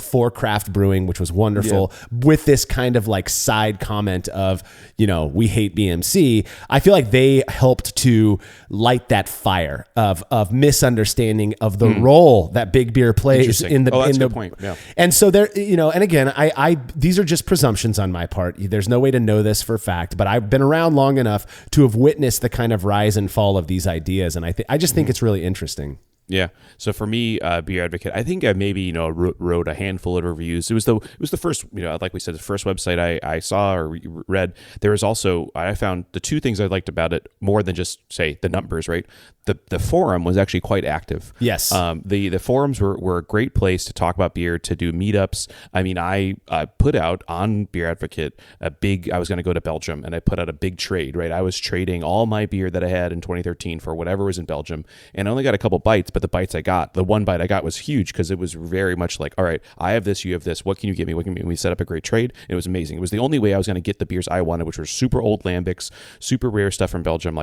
Speaker 1: for craft brewing, which was wonderful. With this kind of like side comment of we hate BMC. I feel like they helped to light that fire of misunderstanding of the role that big beer plays in the
Speaker 2: good point. Yeah.
Speaker 1: And so there, and again, I these are just presumptions on my part. There's no way to know this for fact, but I've been around long enough to have witnessed the kind of rise and fall of these ideas, and I just think it's really interesting.
Speaker 2: Yeah. So for me, Beer Advocate, I think I maybe wrote a handful of reviews. It was the first, like we said, the first website I saw or read. There was also, I found the two things I liked about it more than just say the numbers, right? The forum was actually quite active.
Speaker 1: Yes.
Speaker 2: The forums were a great place to talk about beer, to do meetups. I mean, I put out on Beer Advocate I was going to go to Belgium, and I put out a big trade, right? I was trading all my beer that I had in 2013 for whatever was in Belgium, and I only got a couple bites, but the one bite I got was huge because it was very much like, all right, I have this, you have this. What can you give me? And we set up a great trade. It was amazing. It was the only way I was going to get the beers I wanted, which were super old lambics, super rare stuff from Belgium.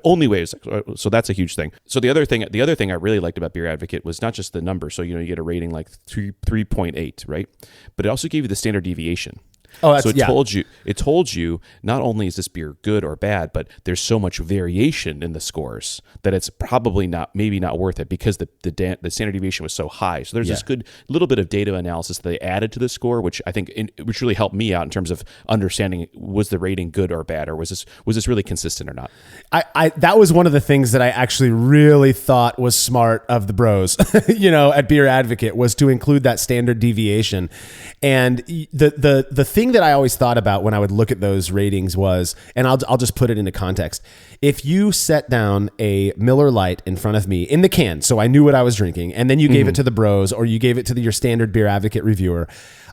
Speaker 2: Only way. So that's a huge thing. So the other thing I really liked about Beer Advocate was not just the number. So, you get a rating like 3.8, right? But it also gave you the standard deviation.
Speaker 1: Oh,
Speaker 2: so it told you not only is this beer good or bad, but there's so much variation in the scores that it's probably maybe not worth it because the standard deviation was so high. So there's this good little bit of data analysis that they added to the score, which I think which really helped me out in terms of understanding, was the rating good or bad, or was this really consistent or not?
Speaker 1: That was one of the things that I actually really thought was smart of the bros, at Beer Advocate, was to include that standard deviation. And the thing that I always thought about when I would look at those ratings was, and I'll just put it into context. If you set down a Miller Lite in front of me in the can, so I knew what I was drinking, and then you gave it to the bros, or you gave it to your standard Beer Advocate reviewer,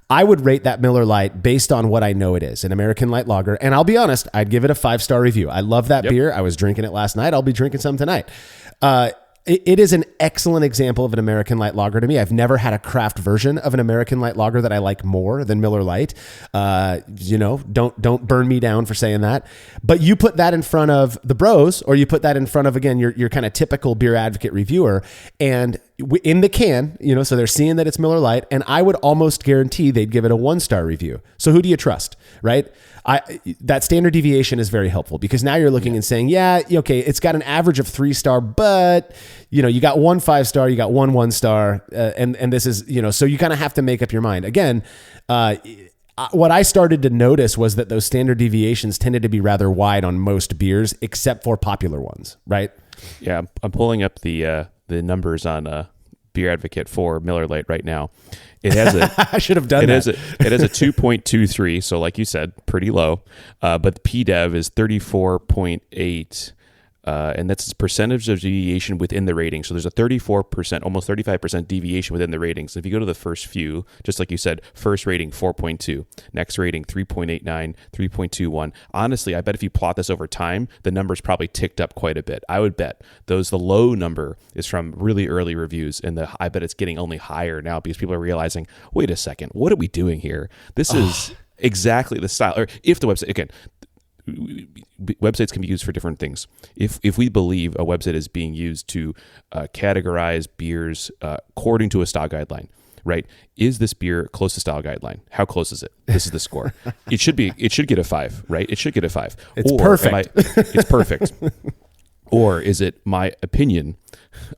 Speaker 1: I would rate that Miller Lite based on what I know it is, an American light lager. And I'll be honest, I'd give it a 5-star review. I love that beer. I was drinking it last night. I'll be drinking some tonight. It is an excellent example of an American light lager to me. I've never had a craft version of an American light lager that I like more than Miller Lite. Don't burn me down for saying that. But you put that in front of the bros, or you put that in front of, again, your kind of typical Beer Advocate reviewer, and in the can, so they're seeing that it's Miller Lite, and I would almost guarantee they'd give it a 1-star review. So who do you trust, right? That standard deviation is very helpful because now you're looking and saying, yeah, okay, it's got an average of 3-star, but you got 1 5-star, you got 1 1-star, and this is, so you kind of have to make up your mind. Again, what I started to notice was that those standard deviations tended to be rather wide on most beers, except for popular ones, right?
Speaker 2: Yeah, I'm pulling up the numbers on Beer Advocate for Miller Lite right now. It has
Speaker 1: I should have done that.
Speaker 2: It has a 2.23, so like you said, pretty low. But the PDEV is 34.8. And that's its percentage of deviation within the rating. So there's a 34%, almost 35% deviation within the ratings. If you go to the first few, just like you said, first rating 4.2, next rating 3.89, 3.21. Honestly, I bet if you plot this over time, the numbers probably ticked up quite a bit. I would bet the low number is from really early reviews, and I bet it's getting only higher now because people are realizing, wait a second, what are we doing here? This is exactly the style. Or if the website, again, websites can be used for different things. If we believe a website is being used to categorize beers according to a style guideline, right? Is this beer close to style guideline? How close is it? This is the score. It should get a 5, right? It should get a 5.
Speaker 1: It's perfect.
Speaker 2: It's perfect. Or is it my opinion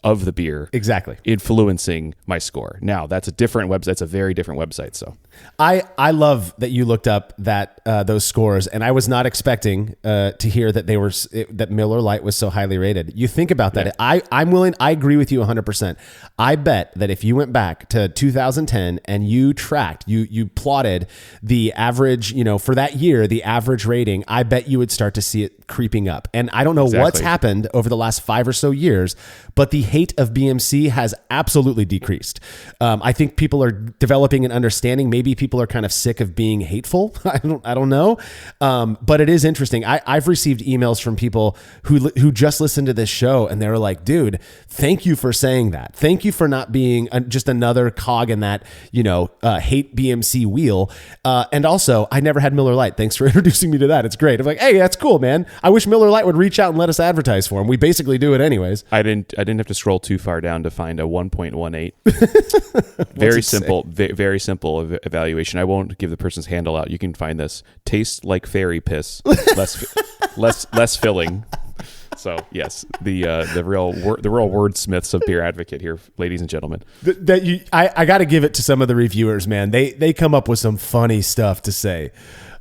Speaker 2: of the beer
Speaker 1: exactly
Speaker 2: influencing my score? Now that's a different website. That's a very different website. So
Speaker 1: I love that you looked up that those scores, and I was not expecting to hear that that Miller Lite was so highly rated. You think about that. Yeah. I agree with you 100%. I bet that if you went back to 2010 and you tracked, you plotted the average, for that year, the average rating, I bet you would start to see it creeping up. And I don't know what's happened over the last 5 or so years, but the hate of BMC has absolutely decreased. I think people are developing an understanding. Maybe people are kind of sick of being hateful. I don't know. But it is interesting. I've received emails from people who just listened to this show and they were like, dude, thank you for saying that. Thank you for not being just another cog in that, hate BMC wheel. And also I never had Miller Lite. Thanks for introducing me to that. It's great. I'm like, hey, that's cool, man. I wish Miller Lite would reach out and let us advertise for them. We basically do it anyways.
Speaker 2: I didn't have to scroll too far down to find a 1.18. Very simple, very simple evaluation. I won't give the person's handle out. You can find this. Tastes like fairy piss, less filling. So yes, the real wordsmiths of Beer Advocate here, ladies and gentlemen.
Speaker 1: I got to give it to some of the reviewers, man. They come up with some funny stuff to say.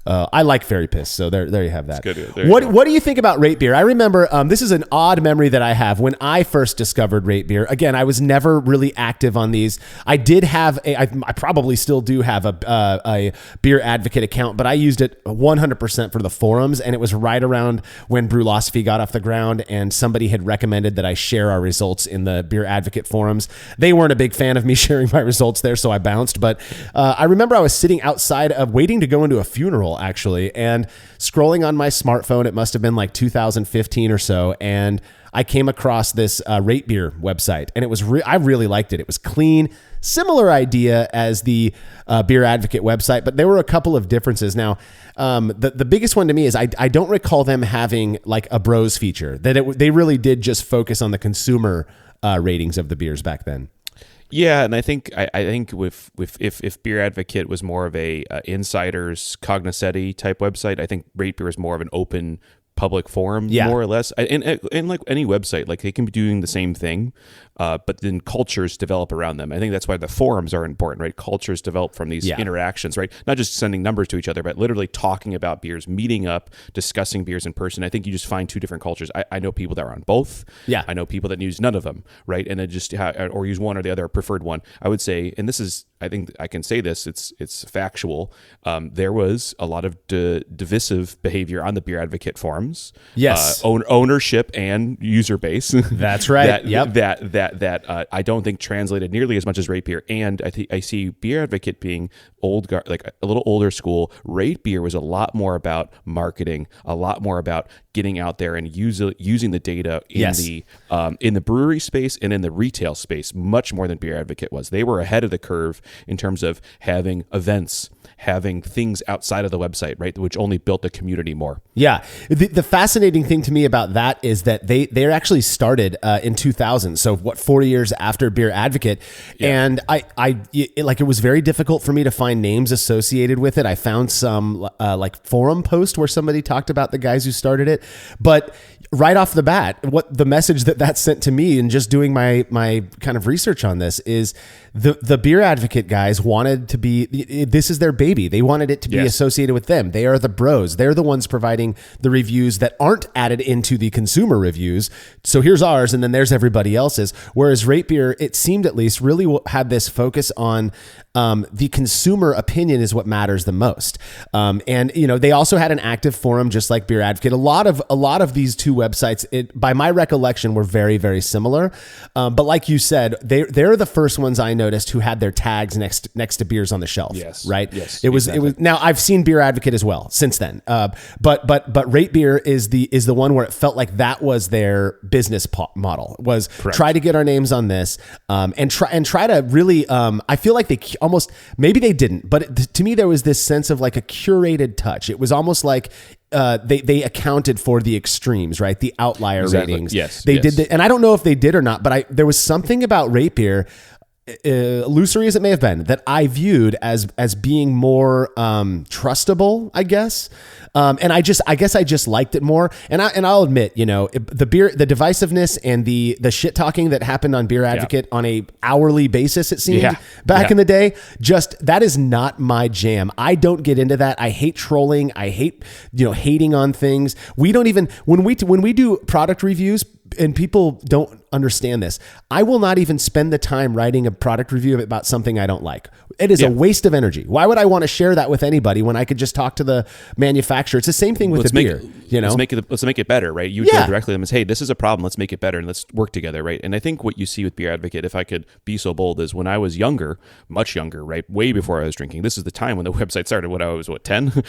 Speaker 1: I like fairy piss, so there you have that. What do you think about Rate Beer? I remember this is an odd memory that I have. When I first discovered Rate Beer, again, I was never really active on these. I did have I probably still do have a Beer Advocate account, but I used it 100% for the forums, and it was right around when Brewlosophy got off the ground, and somebody had recommended that I share our results in the Beer Advocate forums. They weren't a big fan of me sharing my results there, so I bounced. But I remember I was sitting outside of waiting to go into a funeral, actually, and scrolling on my smartphone. It must have been like 2015 or so, and I came across this Rate Beer website, and it was I really liked it. It was clean, similar idea as the Beer Advocate website, but there were a couple of differences. Now, the biggest one to me is I don't recall them having like a bros feature. They really did just focus on the consumer ratings of the beers back then.
Speaker 2: Yeah, and I think if Beer Advocate was more of a insiders cognoscenti type website, I think Rate Beer is more of an open public forum, more or less. And like any website, like they can be doing the same thing, but then cultures develop around them. I think that's why the forums are important, right? Cultures develop from these interactions, right? Not just sending numbers to each other, but literally talking about beers, meeting up, discussing beers in person. I think you just find two different cultures. I know people that are on both. Yeah. I know people that use none of them, right? And then just or use one or the other, preferred one. I would say, and this is, I think I can say this, it's factual. There was a lot of divisive behavior on the Beer Advocate forums.
Speaker 1: Yes.
Speaker 2: Ownership and user base.
Speaker 1: That's right.
Speaker 2: That I don't think translated nearly as much as Rate Beer. And I see Beer Advocate being like a little older school. Rate Beer was a lot more about marketing, a lot more about getting out there and using the data in the brewery space and in the retail space much more than Beer Advocate was. They were ahead of the curve in terms of having events, having things outside of the website, right, which only built the community more.
Speaker 1: Yeah. The fascinating thing to me about that is that they actually started in 2000. So 4 years after Beer Advocate. Yeah. And it was very difficult for me to find names associated with it. I found some like forum post where somebody talked about the guys who started it. But right off the bat, what the message that sent to me, and just doing my kind of research on this, is the Beer Advocate guys wanted to be, this is their baby. They wanted it to be associated with them. They are the bros. They're the ones providing the reviews that aren't added into the consumer reviews. So here's ours, and then there's everybody else's. Whereas Rate Beer, it seemed at least, really had this focus on the consumer opinion is what matters the most. And they also had an active forum, just like Beer Advocate. A lot of these two websites, by my recollection, were very, very similar. But like you said, they're the first ones I noticed who had their tags next to beers on the shelf.
Speaker 2: Yes.
Speaker 1: Right.
Speaker 2: Yes.
Speaker 1: It was. Now I've seen Beer Advocate as well since then. But Rate Beer is the one where it felt like that was their business model, was
Speaker 2: Correct.
Speaker 1: Try to get our names on this, and try to really. I feel like they almost, maybe they didn't, but to me there was this sense of like a curated touch. It was almost like they accounted for the extremes, right? The outlier ratings.
Speaker 2: Yes,
Speaker 1: they did, and I don't know if they did or not, but there was something about Rate Beer, illusory as it may have been, that I viewed as being more trustable, I guess. And I guess I just liked it more. And I'll admit, the divisiveness and the shit talking that happened on Beer Advocate on a hourly basis, it seemed back in the day, that is not my jam. I don't get into that. I hate trolling. I hate, hating on things. We don't even, when we do product reviews, and people don't understand this, I will not even spend the time writing a product review about something I don't like. It is a waste of energy. Why would I want to share that with anybody when I could just talk to the manufacturer? It's the same thing with the beer.
Speaker 2: Let's make it better, right? You go directly to them and say, hey, this is a problem. Let's make it better and let's work together, right? And I think what you see with Beer Advocate, if I could be so bold, is when I was younger, much younger, right, way before I was drinking. This is the time when the website started. When I was 10.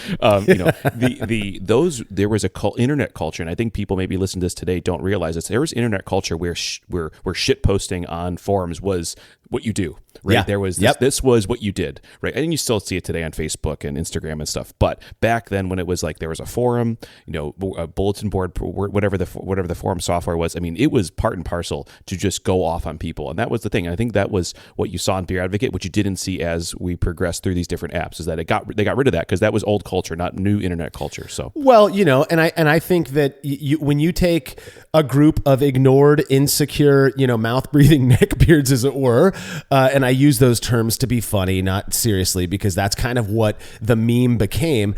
Speaker 2: There was a internet culture, and I think people maybe listen to this today don't realize this. There was internet culture where shit posting on forums was what you do, right?
Speaker 1: Yeah.
Speaker 2: There was this, this was what you did, right? And you still see it today on Facebook and Instagram and stuff. But back then, when it was like there was a forum, a bulletin board, whatever the forum software was, I mean, it was part and parcel to just go off on people, and that was the thing. And I think that was what you saw in Beer Advocate, which you didn't see as we progressed through these different apps, is that they got rid of that because that was old culture, not new internet culture. So
Speaker 1: well, and I think that when you take a group of ignored, insecure, mouth breathing neckbeards, as it were. And I use those terms to be funny, not seriously, because that's kind of what the meme became,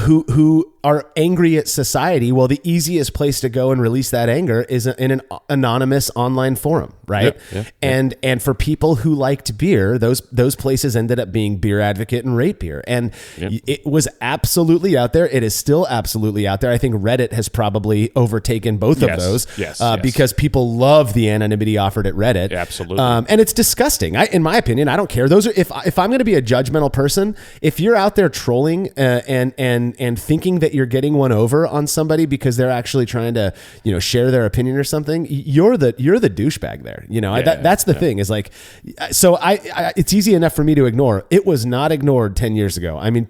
Speaker 1: who are angry at society. Well, the easiest place to go and release that anger is in an anonymous online forum, right? And for people who liked beer, those places ended up being Beer Advocate and Rate Beer. And it was absolutely out there. It is still absolutely out there. I think Reddit has probably overtaken both of those because people love the anonymity offered at Reddit.
Speaker 2: Absolutely.
Speaker 1: And it's disgusting. In my opinion, I don't care. Those are, if I'm going to be a judgmental person, if you're out there trolling and thinking that you're getting one over on somebody because they're actually trying to, share their opinion or something, you're the douchebag there. That's the thing, is like, so it's easy enough for me to ignore. It was not ignored 10 years ago. I mean,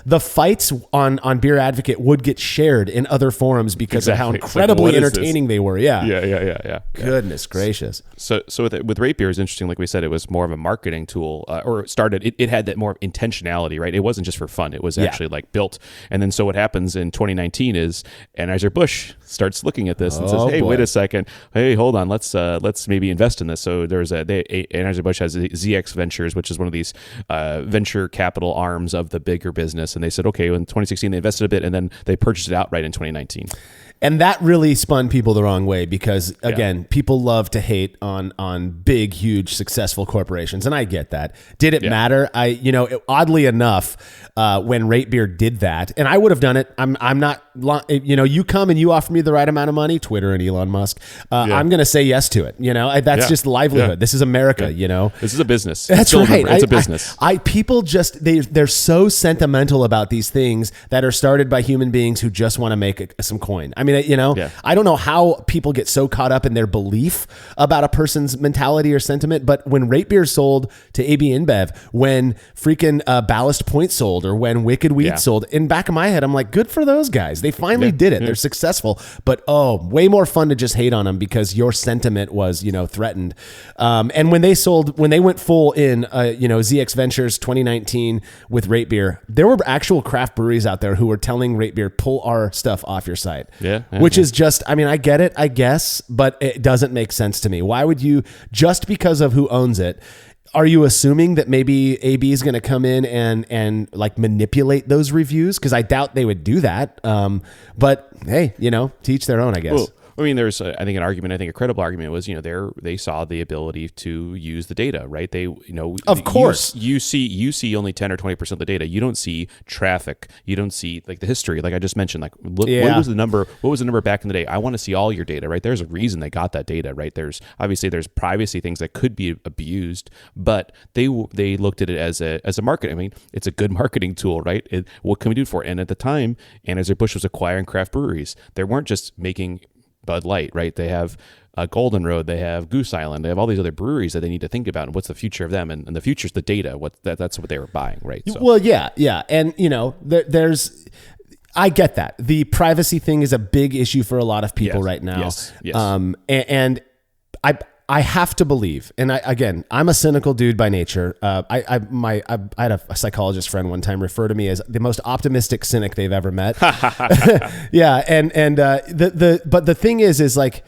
Speaker 1: the fights on Beer Advocate would get shared in other forums because of how incredibly entertaining they were.
Speaker 2: Yeah.
Speaker 1: Goodness gracious.
Speaker 2: So with Rate Beer, is interesting. Like we said, it was more of a marketing tool, or it started. It had that more intentionality, right? It wasn't just for fun. It was actually like built. And then so what happens in 2019 is Anheuser-Busch starts looking at this and says, "Hey, wait a second. Hey, hold on. Let's maybe invest in this." So there's Anheuser-Busch has ZX Ventures, which is one of these venture capital arms of the bigger business, and they said, okay, in 2016 they invested a bit, and then they purchased it outright in 2019.
Speaker 1: And that really spun people the wrong way because, again, people love to hate on big, huge, successful corporations. And I get that. Did it matter? Oddly enough, when Rate Beer did that, and I would have done it, I'm not you come and you offer me the right amount of money, Twitter and Elon Musk, I'm going to say yes to it. That's just livelihood. Yeah. This is America, This is
Speaker 2: a business.
Speaker 1: That's right.
Speaker 2: It's a business.
Speaker 1: People just, they're so sentimental about these things that are started by human beings who just want to make some coin. I mean, I don't know how people get so caught up in their belief about a person's mentality or sentiment, but when Rate Beer sold to AB InBev, when freaking Ballast Point sold, or when Wicked Weed sold, in back of my head, I'm like, good for those guys. They finally did it. They're successful, but way more fun to just hate on them because your sentiment was, threatened. And when they went full in, ZX Ventures 2019 with Rate Beer, there were actual craft breweries out there who were telling Rate Beer, pull our stuff off your site. Which is just, I mean, I get it, I guess, but it doesn't make sense to me. Why would you, just because of who owns it, are you assuming that maybe AB is going to come in and like manipulate those reviews? Because I doubt they would do that. But hey, to each their own, I guess.
Speaker 2: Well, I mean, there's, I think, a credible argument was, they saw the ability to use the data, right? They,
Speaker 1: of course,
Speaker 2: you see only 10 or 20% of the data. You don't see traffic. You don't see like the history. Like I just mentioned, like what was the number? What was the number back in the day? I want to see all your data, right? There's a reason they got that data, right? There's privacy things that could be abused, but they looked at it as a market. I mean, it's a good marketing tool, right? What can we do for it? And at the time, Anheuser-Busch was acquiring craft breweries. They weren't just making Bud Light, right? They have Golden Road, they have Goose Island, they have all these other breweries that they need to think about, and what's the future of them, and the future is the data. That's what they were buying, right?
Speaker 1: So. Well, yeah, and there's. I get that the privacy thing is a big issue for a lot of people right now.
Speaker 2: Yes.
Speaker 1: And I have to believe, and I'm a cynical dude by nature. I had a psychologist friend one time refer to me as the most optimistic cynic they've ever met. Yeah, but the thing is like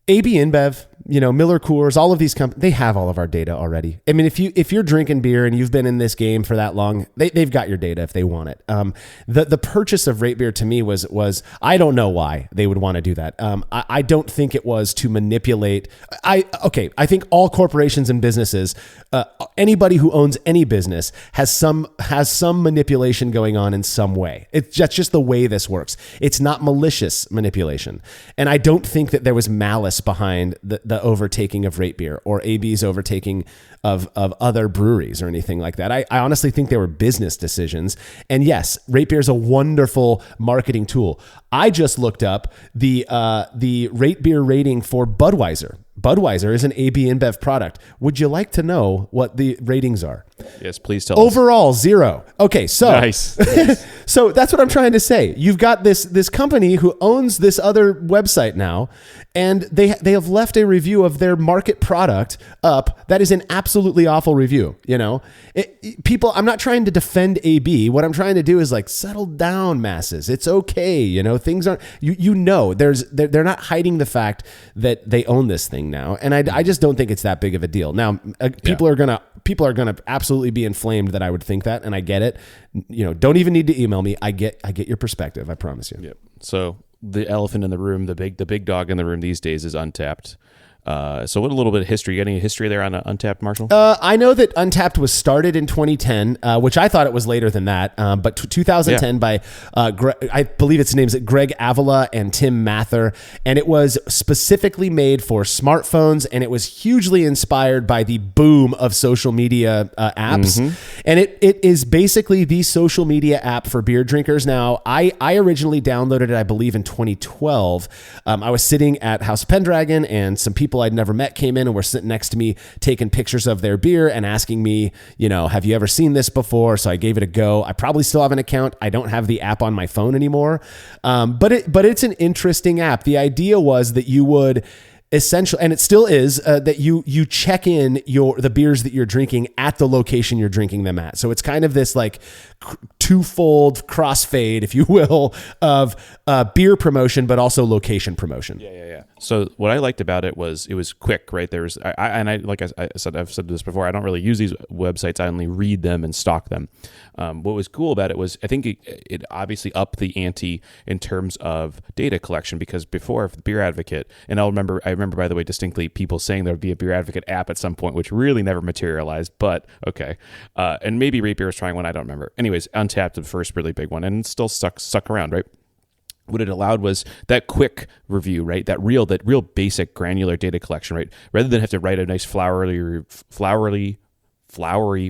Speaker 1: AB InBev, Miller Coors, all of these companies, they have all of our data already. I mean, if you're drinking beer and you've been in this game for that long, they've got your data if they want it. The purchase of Rate Beer to me was I don't know why they would want to do that. I don't think it was to manipulate. I think all corporations and businesses, anybody who owns any business has some manipulation going on in some way. That's just the way this works. It's not malicious manipulation, and I don't think that there was malice behind the overtaking of Rate Beer or AB's overtaking of other breweries or anything like that. I honestly think they were business decisions. And yes, Rate Beer is a wonderful marketing tool. I just looked up the Rate Beer rating for Budweiser. Budweiser is an AB InBev product. Would you like to know what the ratings are?
Speaker 2: Yes, please tell us.
Speaker 1: Overall, 0. Okay, so
Speaker 2: nice.
Speaker 1: So that's what I'm trying to say. You've got this company who owns this other website now, and they have left a review of their market product up that is an absolutely awful review. People, I'm not trying to defend AB. What I'm trying to do is like settle down, masses. It's okay. Things aren't. They're not hiding the fact that they own this thing now, and I just don't think it's that big of a deal. Now, people are gonna absolutely be inflamed that I would think that, and I get it. Don't even need to email me. I get your perspective. I promise you.
Speaker 2: Yep. So the elephant in the room, the big dog in the room these days is Untappd. So what a little bit of history. You got any history there on Untappd, Marshall?
Speaker 1: I know that Untappd was started in 2010, which I thought it was later than that. But 2010 by, I believe its name's Greg Avila and Tim Mather. And it was specifically made for smartphones, and it was hugely inspired by the boom of social media apps. Mm-hmm. And it is basically the social media app for beer drinkers. Now, I originally downloaded it, I believe, in 2012. I was sitting at House of Pendragon, and some people I'd never met came in and were sitting next to me taking pictures of their beer and asking me, have you ever seen this before? So I gave it a go. I probably still have an account. I don't have the app on my phone anymore. But it's an interesting app. The idea was that you would essentially, and it still is, that you check in the beers that you're drinking at the location you're drinking them at. So it's kind of this like twofold crossfade, if you will, of beer promotion, but also location promotion.
Speaker 2: Yeah. So what I liked about it was quick, right? There was, I've said this before, I don't really use these websites. I only read them and stalk them. What was cool about it was, I think it obviously upped the ante in terms of data collection, because before Beer Advocate, and I remember by the way distinctly people saying there would be a Beer Advocate app at some point, which really never materialized, but okay. And maybe Rate Beer was trying one, I don't remember. Anyways, Untappd Untapped, the first really big one, and it's still stuck around, right? What it allowed was that quick review, right? That real basic granular data collection, right? Rather than have to write a nice flowery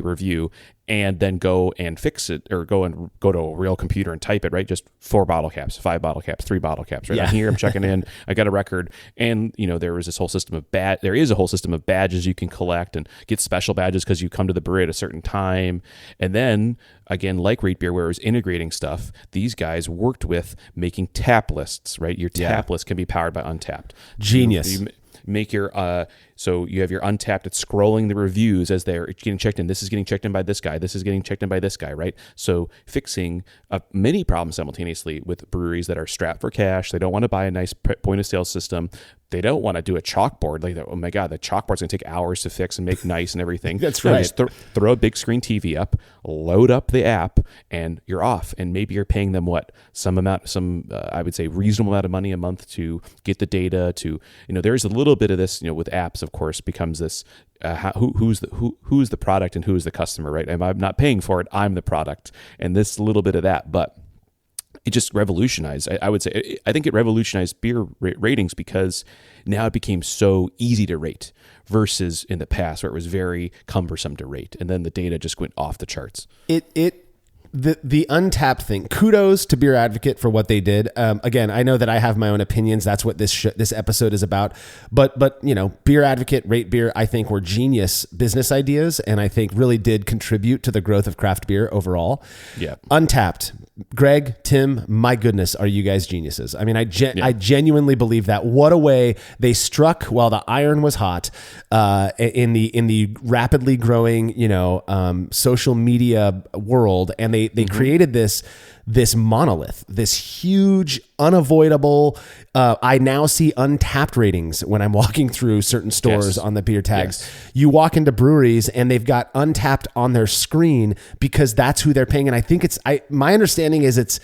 Speaker 2: review and then go and fix it, or go to a real computer and type it, right? Just 4 bottle caps, 5 bottle caps, 3 bottle caps, right?
Speaker 1: Yeah.
Speaker 2: I'm here, I'm checking in, I got a record. And, there is a whole system of badges you can collect and get special badges because you come to the brewery at a certain time. And then, again, like Rate Beer, where it was integrating stuff, these guys worked with making tap lists, right? Your tap list can be powered by Untappd.
Speaker 1: Genius.
Speaker 2: You make your so you have your Untappd, it's scrolling the reviews as they're getting checked in. This is getting checked in by this guy, this is getting checked in by this guy, right? So fixing many problems simultaneously with breweries that are strapped for cash. They don't want to buy a nice point of sale system. They don't want to do a chalkboard. Like, oh my God, the chalkboard's going to take hours to fix and make nice and everything.
Speaker 1: That's right.
Speaker 2: Just throw a big screen TV up, load up the app, and you're off. And maybe you're paying them I would say reasonable amount of money a month to get the data. To there's a little bit of this. With apps, of course, becomes this. Who's the product and who is the customer, right? And I'm not paying for it. I'm the product, and this little bit of that, but. It just revolutionized. I would say, I think it revolutionized beer ratings because now it became so easy to rate versus in the past where it was very cumbersome to rate. And then the data just went off the charts.
Speaker 1: The Untappd thing, kudos to Beer Advocate for what they did. Again, I know that I have my own opinions. That's what this episode is about. But Beer Advocate, Rate Beer, I think were genius business ideas, and I think really did contribute to the growth of craft beer overall.
Speaker 2: Yeah.
Speaker 1: Untappd, Greg, Tim, my goodness, are you guys geniuses? I mean, I genuinely believe that. What a way they struck while the iron was hot in the rapidly growing social media world, and they created this monolith, this huge, unavoidable. I now see Untappd ratings when I'm walking through certain stores on the beer tags. Yes. You walk into breweries and they've got Untappd on their screen because that's who they're paying. And I think my understanding is it's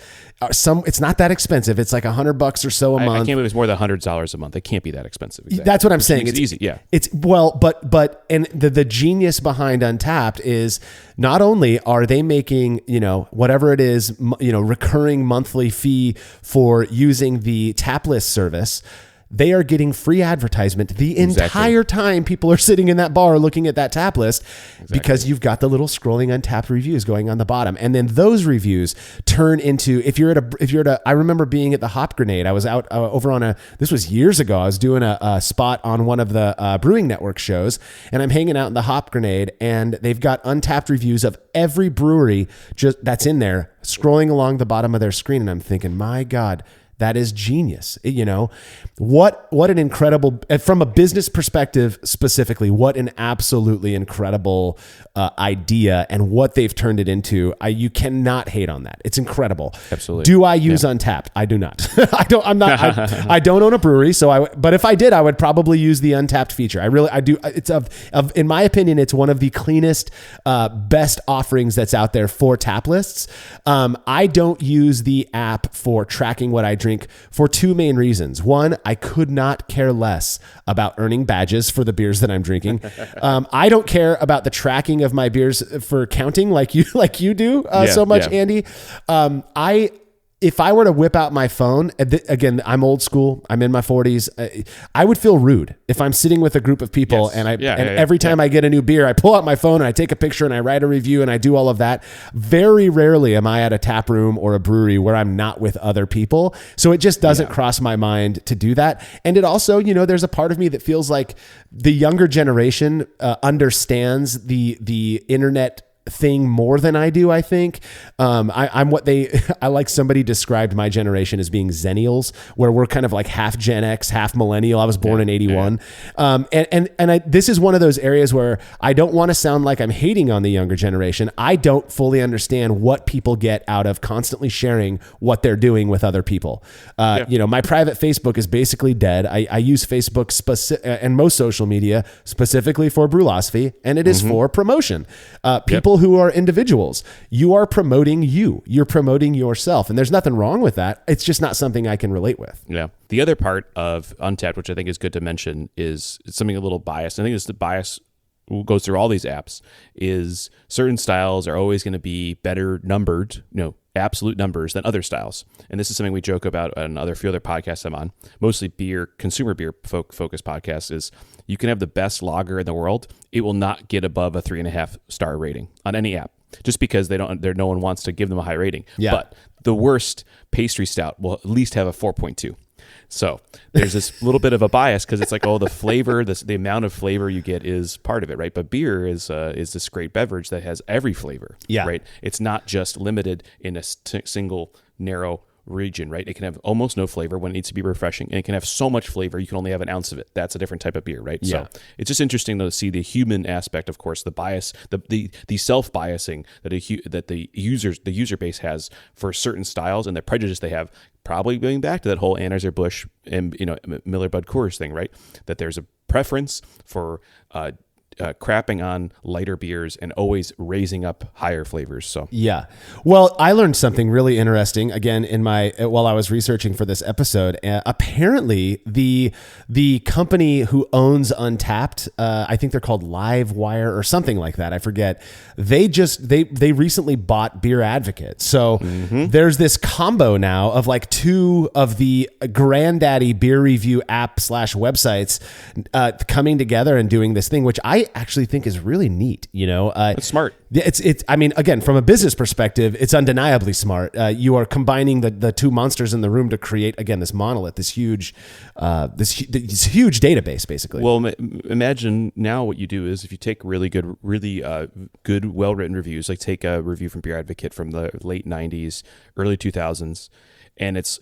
Speaker 1: not that expensive. It's like $100 or so a month.
Speaker 2: I can't believe it's more than $100 a month. It can't be that expensive. Exactly.
Speaker 1: That's what I'm saying.
Speaker 2: It's easy. Yeah.
Speaker 1: It's and the genius behind Untappd is not only are they making, whatever it is, recurring monthly fee for using the tap list service, they are getting free advertisement the entire time people are sitting in that bar looking at that tap list because you've got the little scrolling Untappd reviews going on the bottom. And then those reviews turn into, I remember being at the Hop Grenade. I was out over this was years ago. I was doing a spot on one of the Brewing Network shows, and I'm hanging out in the Hop Grenade, and they've got Untappd reviews of every brewery that's in there scrolling along the bottom of their screen. And I'm thinking, my God, that is genius. What an incredible, from a business perspective specifically, what an absolutely incredible idea, and what they've turned it into. You cannot hate on that. It's incredible.
Speaker 2: Absolutely.
Speaker 1: Do I use Untappd? I do not. I don't own a brewery, but if I did, I would probably use the Untappd feature. I do. It's in my opinion, it's one of the cleanest, best offerings that's out there for tap lists. I don't use the app for tracking what I drink for two main reasons. One, I could not care less about earning badges for the beers that I'm drinking. I don't care about the tracking of my beers for counting like you do so much, Andy. If I were to whip out my phone, again, I'm old school. I'm in my 40s. I would feel rude if I'm sitting with a group of people every time I get a new beer, I pull out my phone and I take a picture and I write a review and I do all of that. Very rarely am I at a tap room or a brewery where I'm not with other people. So it just doesn't cross my mind to do that. And it also, there's a part of me that feels like the younger generation understands the internet thing more than I do. I think I'm I like somebody described my generation as being Zennials, where we're kind of like half Gen X, half millennial. I was born in 81. This is one of those areas where I don't want to sound like I'm hating on the younger generation. I don't fully understand what people get out of constantly sharing what they're doing with other people. My private Facebook is basically dead. I use Facebook and most social media specifically for Brewlosophy, and it is for promotion. People who are individuals, you are promoting you're promoting yourself, and there's nothing wrong with that. It's just not something I can relate with.
Speaker 2: Yeah. The other part of Untappd, which I think is good to mention, is something a little biased. I think it's the bias goes through all these apps is certain styles are always going to be better numbered, absolute numbers than other styles. And this is something we joke about on a few other podcasts I'm on, mostly consumer beer focused podcasts, is you can have the best lager in the world. It will not get above a 3.5 star rating on any app just because no one wants to give them a high rating.
Speaker 1: Yeah.
Speaker 2: But the worst pastry stout will at least have a 4.2. So there's this little bit of a bias because it's like, the flavor, the amount of flavor you get is part of it, right? But beer is this great beverage that has every flavor, right? It's not just limited in a single narrow region, right? It can have almost no flavor when it needs to be refreshing, and it can have so much flavor you can only have an ounce of it. That's a different type of beer, right?
Speaker 1: Yeah.
Speaker 2: So it's just interesting to see the human aspect, of course, the bias, the self-biasing that the user base has for certain styles and the prejudice they have. Probably going back to that whole Anheuser-Busch and Miller Bud Coors thing, right? That there's a preference for crapping on lighter beers and always raising up higher flavors. So
Speaker 1: yeah, well, I learned something really interesting again while I was researching for this episode. Apparently, the company who owns Untapped, I think they're called Livewire or something like that. I forget. They recently bought Beer Advocate, so there's this combo now of like two of the granddaddy beer review app / websites coming together and doing this thing, which I actually think is really neat.
Speaker 2: It's smart.
Speaker 1: It's. I mean, again, from a business perspective, it's undeniably smart. You are combining the two monsters in the room to create, again, this monolith, this huge database, basically.
Speaker 2: Well, imagine now what you do is if you take really good, well-written reviews, like take a review from Beer Advocate from the late 90s, early 2000s. And it's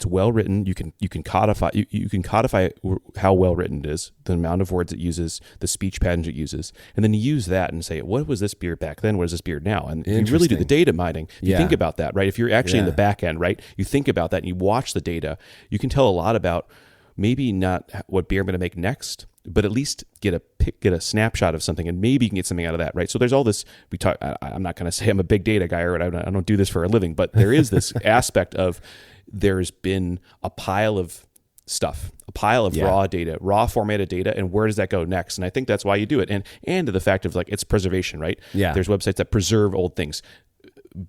Speaker 2: well written. You can codify how well written it is, the amount of words it uses, the speech patterns it uses, and then you use that and say, what was this beer back then? What is this beer now? And you really do the data mining. You think about that, right? If you're actually in the back end, right? You think about that and you watch the data. You can tell a lot about maybe not what beer I'm going to make next, but at least get a snapshot of something, and maybe you can get something out of that, right? So there's all this. I'm not going to say I'm a big data guy or I don't do this for a living, but there is this aspect of there's been a pile of stuff, a pile of raw data, raw formatted data, and where does that go next? And I think that's why you do it, and to the fact of like it's preservation, right? Yeah. There's websites that preserve old things.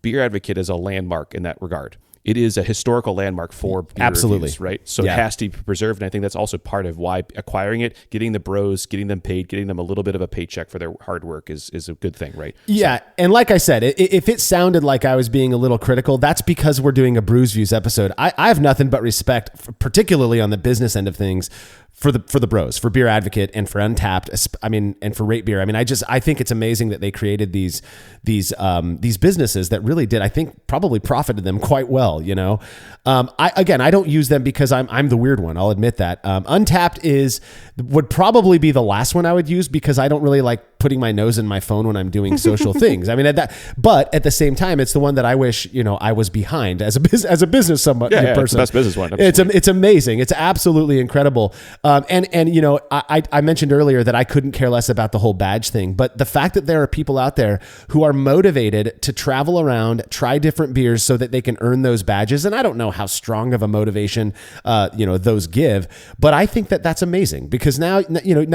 Speaker 2: Beer Advocate is a landmark in that regard. It is a historical landmark for beer reviews, right? So it has to be preserved, and I think that's also part of why acquiring it, getting the bros, getting them paid, getting them a little bit of a paycheck for their hard work is a good thing, right?
Speaker 1: Yeah, and like I said, if it sounded like I was being a little critical, that's because we're doing a Brews Views episode. I have nothing but respect, particularly on the business end of things, for the bros, for Beer Advocate, and for Untapped. I mean, and for Rate Beer. I mean, I think it's amazing that they created these businesses that really did, I think, probably profited them quite well. I don't use them because I'm the weird one. I'll admit that. Untapped would probably be the last one I would use because I don't really like putting my nose in my phone when I'm doing social things. I mean, but at the same time, it's the one that I wish I was behind as a business person.
Speaker 2: It's the best business one.
Speaker 1: It's amazing. It's absolutely incredible. I mentioned earlier that I couldn't care less about the whole badge thing, but the fact that there are people out there who are motivated to travel around, try different beers so that they can earn those badges. And I don't know how strong of a motivation, those give, but I think that that's amazing because now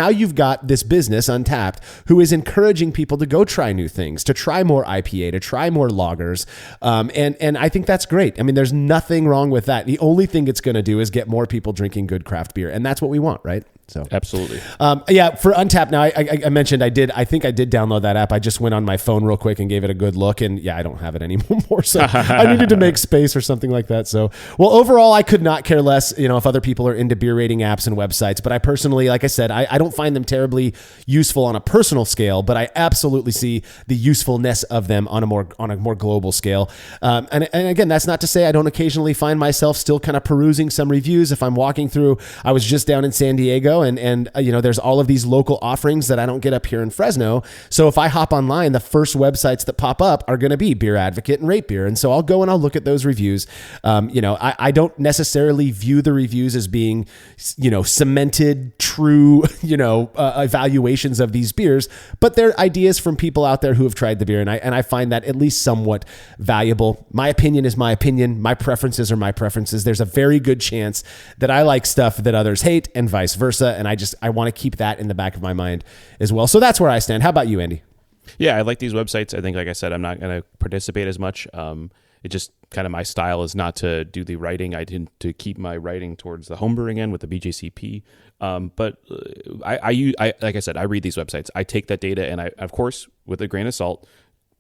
Speaker 1: you've got this business, Untapped, who is encouraging people to go try new things, to try more IPA, to try more lagers. And I think that's great. I mean, there's nothing wrong with that. The only thing it's going to do is get more people drinking good craft beer. And that's what we want, right? So
Speaker 2: absolutely.
Speaker 1: For Untapped. Now I mentioned I think I did download that app. I just went on my phone real quick and gave it a good look, and I don't have it anymore. So I needed to make space or something like that. So, well, overall, I could not care less, if other people are into beer rating apps and websites, but I personally, like I said, I don't find them terribly useful on a personal scale, but I absolutely see the usefulness of them on a more global scale. And again, that's not to say I don't occasionally find myself still kind of perusing some reviews if I'm walking through. I was just down in San Diego, and there's all of these local offerings that I don't get up here in Fresno. So if I hop online, the first websites that pop up are going to be Beer Advocate and Rate Beer. And so I'll go and I'll look at those reviews. I don't necessarily view the reviews as being, cemented, true, evaluations of these beers, but they're ideas from people out there who have tried the beer. And I find that at least somewhat valuable. My opinion is my opinion. My preferences are my preferences. There's a very good chance that I like stuff that others hate and vice versa. versa. And I want to keep that in the back of my mind as well. So that's where I stand. How about you, Andy?
Speaker 2: Yeah, I like these websites. I think, like I said, I'm not going to participate as much. It just kind of my style is not to do the writing. I tend to keep my writing towards the homebrewing end with the BJCP. But I like I said, I read these websites. I take that data and I, of course, with a grain of salt,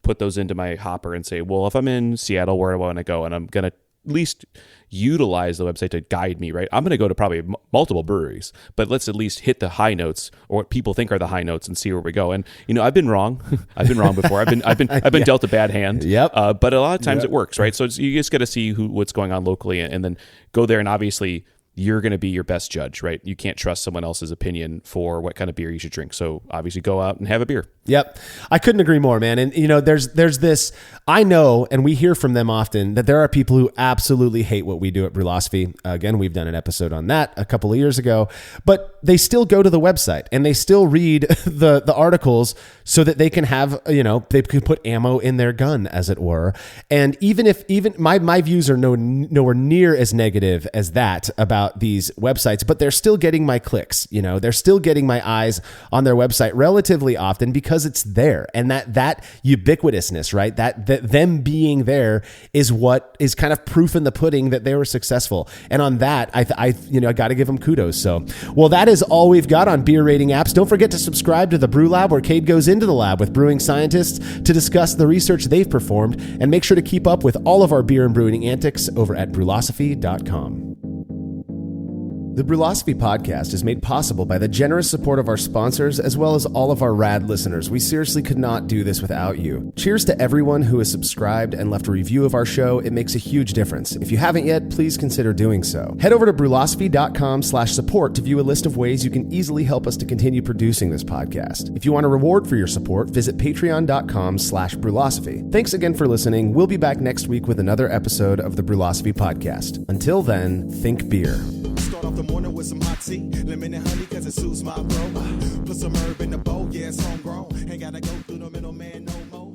Speaker 2: put those into my hopper and say, well, if I'm in Seattle, where do I want to go? And I'm going to at least utilize the website to guide me, right? I'm going to go to probably multiple breweries, but let's at least hit the high notes or what people think are the high notes and see where we go. And I've been wrong. I've been wrong before. I've been dealt a bad hand.
Speaker 1: Yep.
Speaker 2: But a lot of times it works, right? So you just got to see what's going on locally and then go there. And obviously you're going to be your best judge, right? You can't trust someone else's opinion for what kind of beer you should drink. So obviously go out and have a beer.
Speaker 1: Yep. I couldn't agree more, man. And there's this, I know, and we hear from them often that there are people who absolutely hate what we do at Brewlosophy. Again, we've done an episode on that a couple of years ago, but they still go to the website and they still read the articles so that they can have, they can put ammo in their gun, as it were. And even my views are nowhere near as negative as that about these websites, but they're still getting my clicks. They're still getting my eyes on their website relatively often because it's there. And that ubiquitousness, right? That them being there is what is kind of proof in the pudding that they were successful. And on that, I got to give them kudos. So, well, that is all we've got on beer rating apps. Don't forget to subscribe to the Brew Lab, where Cade goes into the lab with brewing scientists to discuss the research they've performed, and make sure to keep up with all of our beer and brewing antics over at brewlosophy.com. The Brewlosophy podcast is made possible by the generous support of our sponsors, as well as all of our rad listeners. We seriously could not do this without you. Cheers to everyone who has subscribed and left a review of our show. It makes a huge difference. If you haven't yet, please consider doing so. Head over to brewlosophy.com/support to view a list of ways you can easily help us to continue producing this podcast. If you want a reward for your support, visit patreon.com/brewlosophy. Thanks again for listening. We'll be back next week with another episode of the Brewlosophy podcast. Until then, think beer.
Speaker 3: Start off the morning with some hot tea, lemon and honey, cause it suits my bro. Put some herb in the bowl, yeah, it's homegrown. Ain't gotta go through the middleman no more.